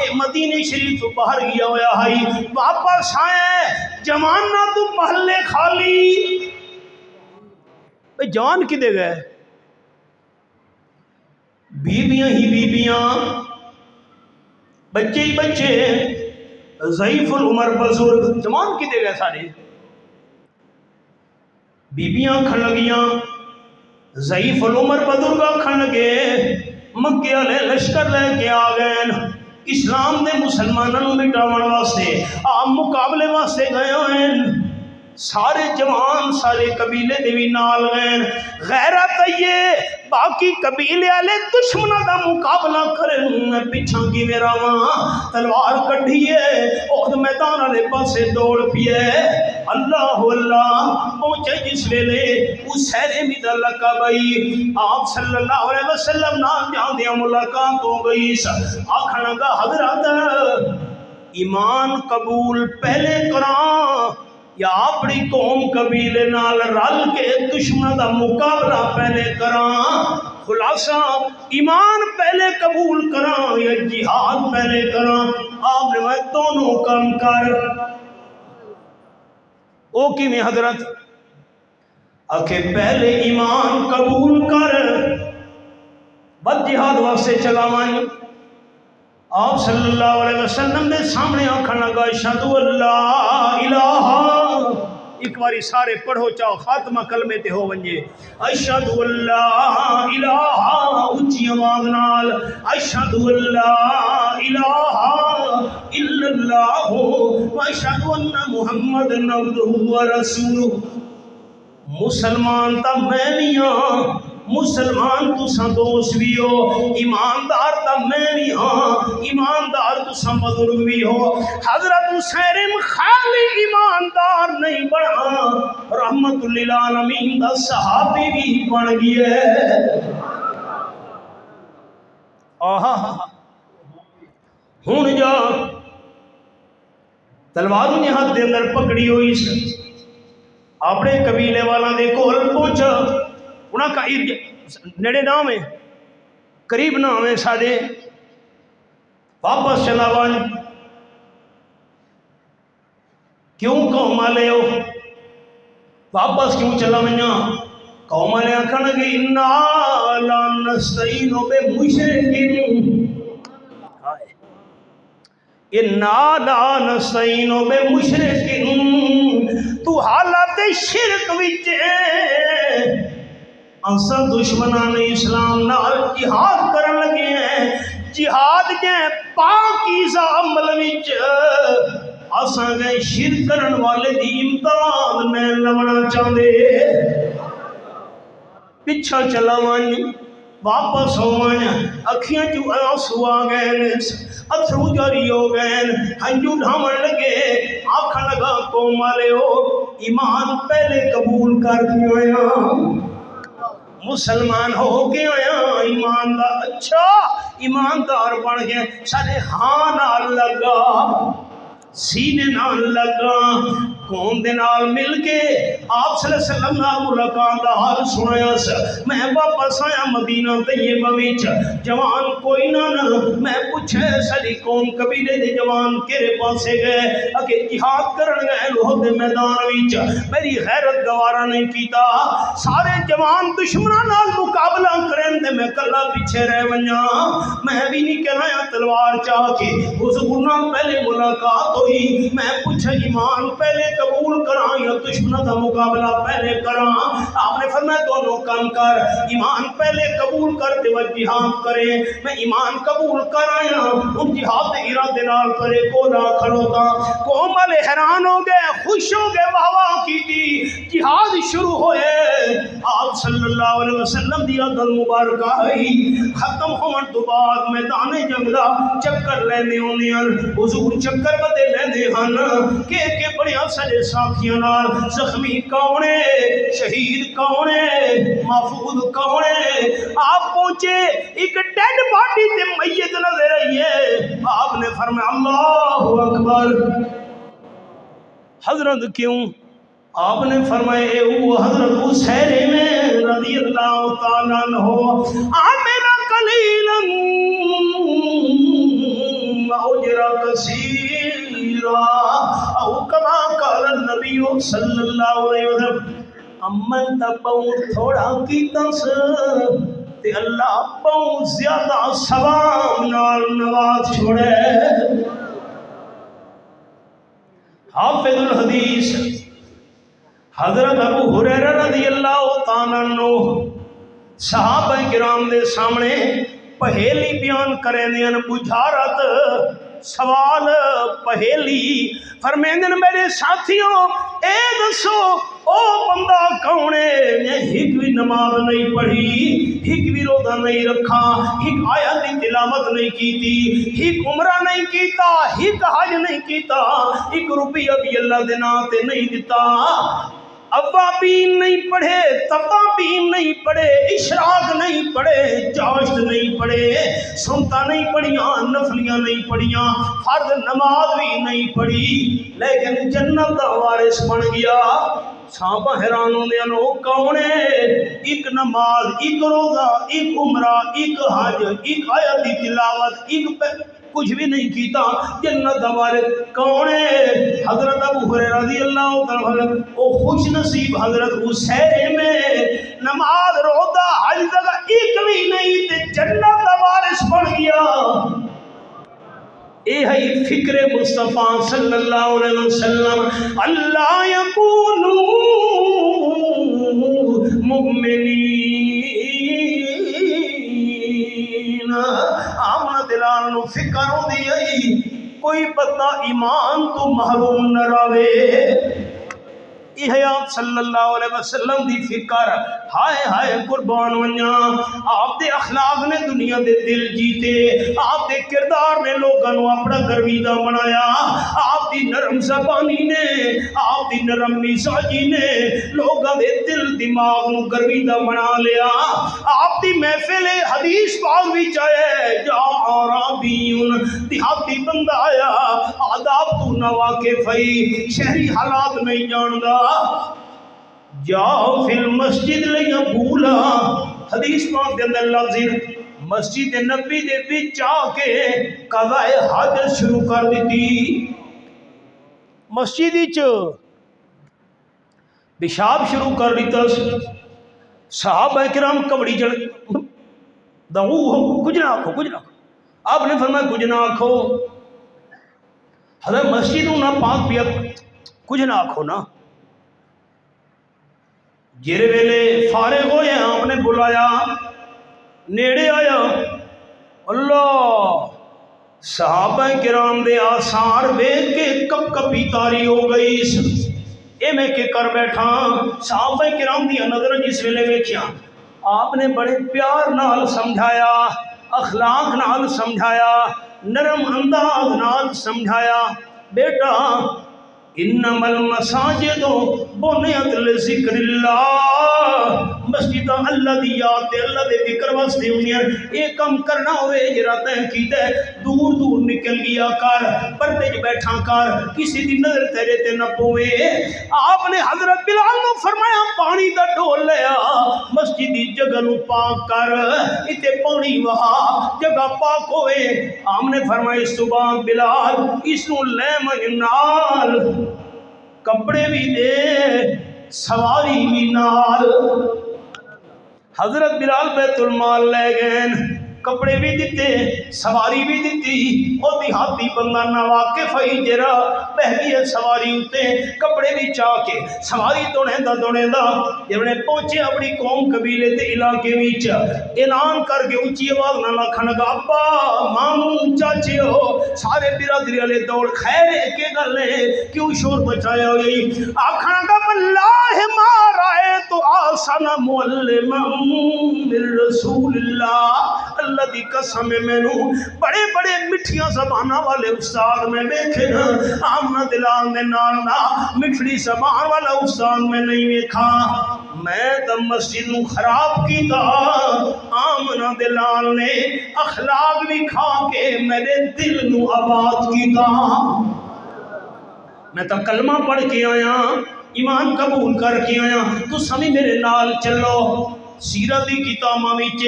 Speaker 1: اے مدینے شریف تو باہر گیا ہوا ہے، واپس آئے جواناں تو محلے خالی. جان کدے گئے؟ بیبیاں ہی بیبیاں، بچے ہی بچے، ضعیف العمر بزرگ، جوان کدے گئے سارے؟ بیبیاں کھڑ لگیاں، ضعیف العمر بزرگ آکھن لگے مکے والے لشکر لے کے آ گئے اسلام دے مسلمانوں مٹاون واسطے آپ مقابلے واسطے گئے ہوئے سارے جوان سارے قبیلے دے بھی نال گئے غیرت یہ باقی قبیلے والے دشمنوں دا مقابلہ کرن میں پیچھا کی میرا ماں تلوار کڈھیے اور میدان والے پاسے دوڑ پیے اللہ اللہ پہنچے جس ویلے اس سہرے میں دا لقبئی آپ صلی اللہ علیہ وسلم نال جان دیا ملاقات ہو گئی آکھن لگا حضرت ایمان قبول پہلے کراں یا اپنی قوم قبیلے نال رل کے دشمن دا مقابلہ پہلے کراں خلاصہ ایمان پہلے قبول کراں یا جہاد پہلے کراں آپ نے میں دونوں کام کر او کی میں حضرت آکھے پہلے ایمان قبول کر بد جہاد واسطے چلا مان آپ صلی اللہ علیہ وسلم نے سامنے آنکھا لگا اشہد اللہ الہ ایک باری سارے پڑھو چاہو خاتمہ کلمے تے ہو ونجے اشہد اللہ الہ اچھی آواز نال اشہد اللہ الہ الا اللہ و اشہد ان محمد عبدہ و رسولہ مسلمان تا میں بھی ہاں مسلمان تساں دوست بھی ہو ایماندار تا میں بھی ہاں ایماندار تساں بزرگ بھی ہو حضرت حسین خالی ایماندار نہیں بنا رحمت للعالمین دا صحابی بھی بن گئے آہا ہون جا تلواروں نے ہاتھ دے اندر پکڑی ہوئی سے اپنے قبیلے والا دے کول پہنچا انہاں کا نیڑے نام ہے قریب نام ہے سادے واپس چلا وان کیوں قوم والے ہو واپس کیوں چلا ونجا قوم والے آکھن لگے انا لا نستعین بمشرکین انا لا نستعین بمشرکین تو حالت شرک وچ انسا دشمنان اسلام نال جہاد کرن لگے ہیں جہاد کے پاکیزہ عمل وچ اساں گئے شرک کرن والے دی امداد میں لونا چاہندے پیچھا چلا ون واپس ہوواں اکھیاں جو آنسو آ گئے اتھرو جاری ہو گئے ہنجو ڈھامن لگے آکھن لگا قوم والے ہو ایمان پہلے قبول کر کے آیا مسلمان ہو کے آیا ایماندار اچھا ایماندار بن گئے سارے ہاں نال لگا سینے نال لگا قوم دے نال مل کے آپ صلی اللہ علیہ وسلم نال ملاقات دا حال سنایا سا میں واپس آیا مدینہ طیبہ وچ جوان کوئی نہ میں پوچھے ساری قوم قبیلے دے جوان کیڑے پاسے گئے اگے جہاد کرن گئے لوہ دے میدان وچ میری غیرت گوارا نہیں کیتا سارے جوان دشمناں نال مقابلہ کرن تے میں کلا پیچھے رہ ونجا میں بھی نہیں کہایا تلوار چاہ کے حضور نال پہلے ملاقات ہوئی میں پوچھا ایمان پہلے قبول کراں یا دشمن کا مقابلہ پہلے کراں آپ نے فرمایا دونوں کام کر ایمان پہلے قبول کر تے جہاد کرے میں ایمان قبول کرایا ان جہاد کے ارادے نال کرے کو نہ کھڑوتا قوم والے حیران ہو گئے خوش ہو گئے واہ واہ کی تھی جہاد شروع ہوئے آپ صلی اللہ علیہ وسلم دی عدل مبارکہ آئی ختم ہون تو بعد میدان جنگ دا چکر لینے ہونے حضور چکر بدے لینے ہن کہ بڑیاں سارے ساتھیاں نال زخمی کونے شہید کونے محفوظ کونے آپ پہنچے ایک ڈیڈ باڈی تے میت نظر آئی ہے آپ نے فرمایا اللہ اکبر حضرت کیوں آپ نے فرمایا اے وہ حضرت حسین میں رضی اللہ تعالیٰ عنہ آمنا قلیلا اجرا کثیرا او کما قال النبی صلی اللہ علیہ وسلم امن تا پاؤں تھوڑا کی تس تے اللہ پاؤں زیادہ ثواب نال نواز چھوڑے حافظ الحدیث حضرت ابو ہریرہ رضی اللہ تعالیٰ عنہ صحابہ کرام دے سامنے پہیلی بیان کریں دین بجھارت سوال پہیلی فرمیندن میرے ساتھیوں اے دسو او بندہ کون ہے نے ہک بھی نماز نہیں پڑھی ہک بھی روزہ نہیں رکھا ہک آیت کی تلاوت نہیں کیتی ہک عمرہ نہیں کیتا ہک حج نہیں کیتا ہک روپیہ بھی اللہ دے نام تے نہیں دیتا اوابین نہیں پڑھے تبابین نہیں پڑھے اشراق نہیں پڑھے چاشت نہیں پڑھے سنتا نہیں پڑھیاں نفلیاں نہیں پڑھیاں فرض نماز بھی نہیں پڑھی لیکن جنت دا وارث بن گیا صحابہ حیران ہوندے ہیں وہ کون ہے ایک نماز ایک روزہ ایک عمرہ ایک حج ایک آیت کی تلاوت ایک کچھ بھی نہیں کیتا جنت دا وارث کون ہے حضرت ابو ہریرہ رضی اللہ عنہ او خوش نصیب حضرت حسین میں نماز روزہ حج جگہ ایک بھی نہیں تے جنت دا وارث بن گیا اے ہے فکر مصطفیٰ صلی اللہ علیہ وسلم اللہ یکونو مؤمنین آمنا دلان نو فکر ہو دی کوئی بندہ ایمان تو محروم نہ رہے یہ آپ صلی اللہ علیہ وسلم دی فکر ہائے ہائے قربان ونیا آپ دے اخلاق نے دنیا دے دل جیتے آپ دے کردار نے لوگاں نو اپنا گرویدہ بنایا آپ دی نرم زبانی نے آپ دی نرم مزاجی نے لوگاں دے دل دماغ نو گرویدہ بنا لیا آپ دی محفل حدیث پاک بھی چاہے جا عربیون دیہاتی بندہ آیا آداب تو نہ واقف ہے شہری حالات نہیں جاندا جاؤ فی المسجد لیا بھولا حدیث پاک دے اندر لفظ مسجد نبی دے وچ آ کے قضاء حاجت شروع کر دیتی مسجد وچ پیشاب شروع کر دیتا صحابہ کرام کبڑی چڑھ کچھ نہ آکھو کچھ نہ آکھو آپ نے فرمایا کچھ نہ آکھو حضرت مسجد نہ پاک پیا کچھ نہ آکھو نا جیرے ویلے فارغ ہوئے آپ نے بلایا نیڑے آیا اللہ صحابہ کرام دے آثار بیٹھ کے کب کبھی تاری ہو گئی اے میں کہ کر بیٹھا صحابہ کرام دی نظر جس ویلے ویکھیا آپ نے بڑے پیار نال سمجھایا اخلاق نال سمجھایا نرم انداز نال سمجھایا بیٹا انما المساجد بنیت لذکر اللہ مسجد اللہ دی یاد تے اللہ دے ذکر واسطے ہونیاں اے کم کرنا ہوئے جرا تے کیتا ہے دور دور نکل گیا کر پردے وچ بیٹھا کر کسی دی نظر تیرے تے نہ پوے آپ نے حضرت بلال نو فرمایا پانی دا ڈول لیا مسجد دی جگہ نو پاک کر ایتھے پانی وہا جگہ پاک ہوئے آپ نے فرمایا اس تو بعد بلال اس نو لے من نال کپڑے بھی دے سواری بھی نال حضرت بلال بیت المال لے گئے کپڑے بھی دیتے سواری بھی دیتی اور دیہاتی بندہ نہ واقف ہے جرا بہ گئی سواری ہوتے کپڑے بھی چاہ کے سواری دوڑے دا جب نے پہنچے اپنی قوم قبیلے تے علاقے وچ اعلان کر کے اونچی آواز نہ لکھن گا ابا ماموں چاچے ہو سارے برادری والے دوڑ خیر کے گل ہے کیوں شور بچایا ہوئی آکھن گا واللہ ما رأیت آسن معلما من رسول اللہ اللہ دی قسم میں نو بڑے بڑے مٹھیاں زبانہ والے استاد میں دیکھے نا آمنہ دلال نے نالنا مٹھڑی زبان والا استاد میں نہیں دیکھا میں تو مسجد نو خراب کی دا آمنہ دلال نے اخلاق بھی کھا کے میرے دل نو آباد کی دا میں تو کلمہ پڑھ کے آیا ایمان قبول کر کے آیا تو سمی میرے نال چلو سیرت دی کتاباں وچ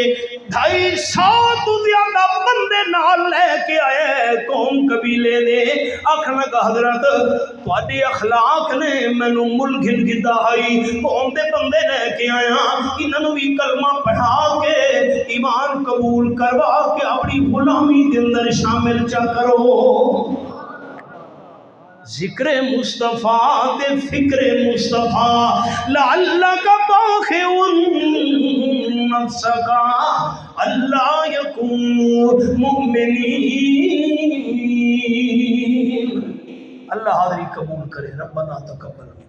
Speaker 1: 250 تو زیادہ بندے نال لے کے آئے قوم قبیلے نے آکھن لگا حضرت تواڈے اخلاق نے مینوں ملک گن گدا آئی قوم دے بندے لے کے آیا انہاں نوں بھی کلمہ پڑھا کے ایمان قبول کروا کے اپنی غلامی دے اندر شامل چا کرو ذکر مصطفیٰ دے فکر مصطفیٰ لعلک باخع سکا اللہ یکون مؤمنین. اللہ حاضری قبول کرے. ربنا تقبل.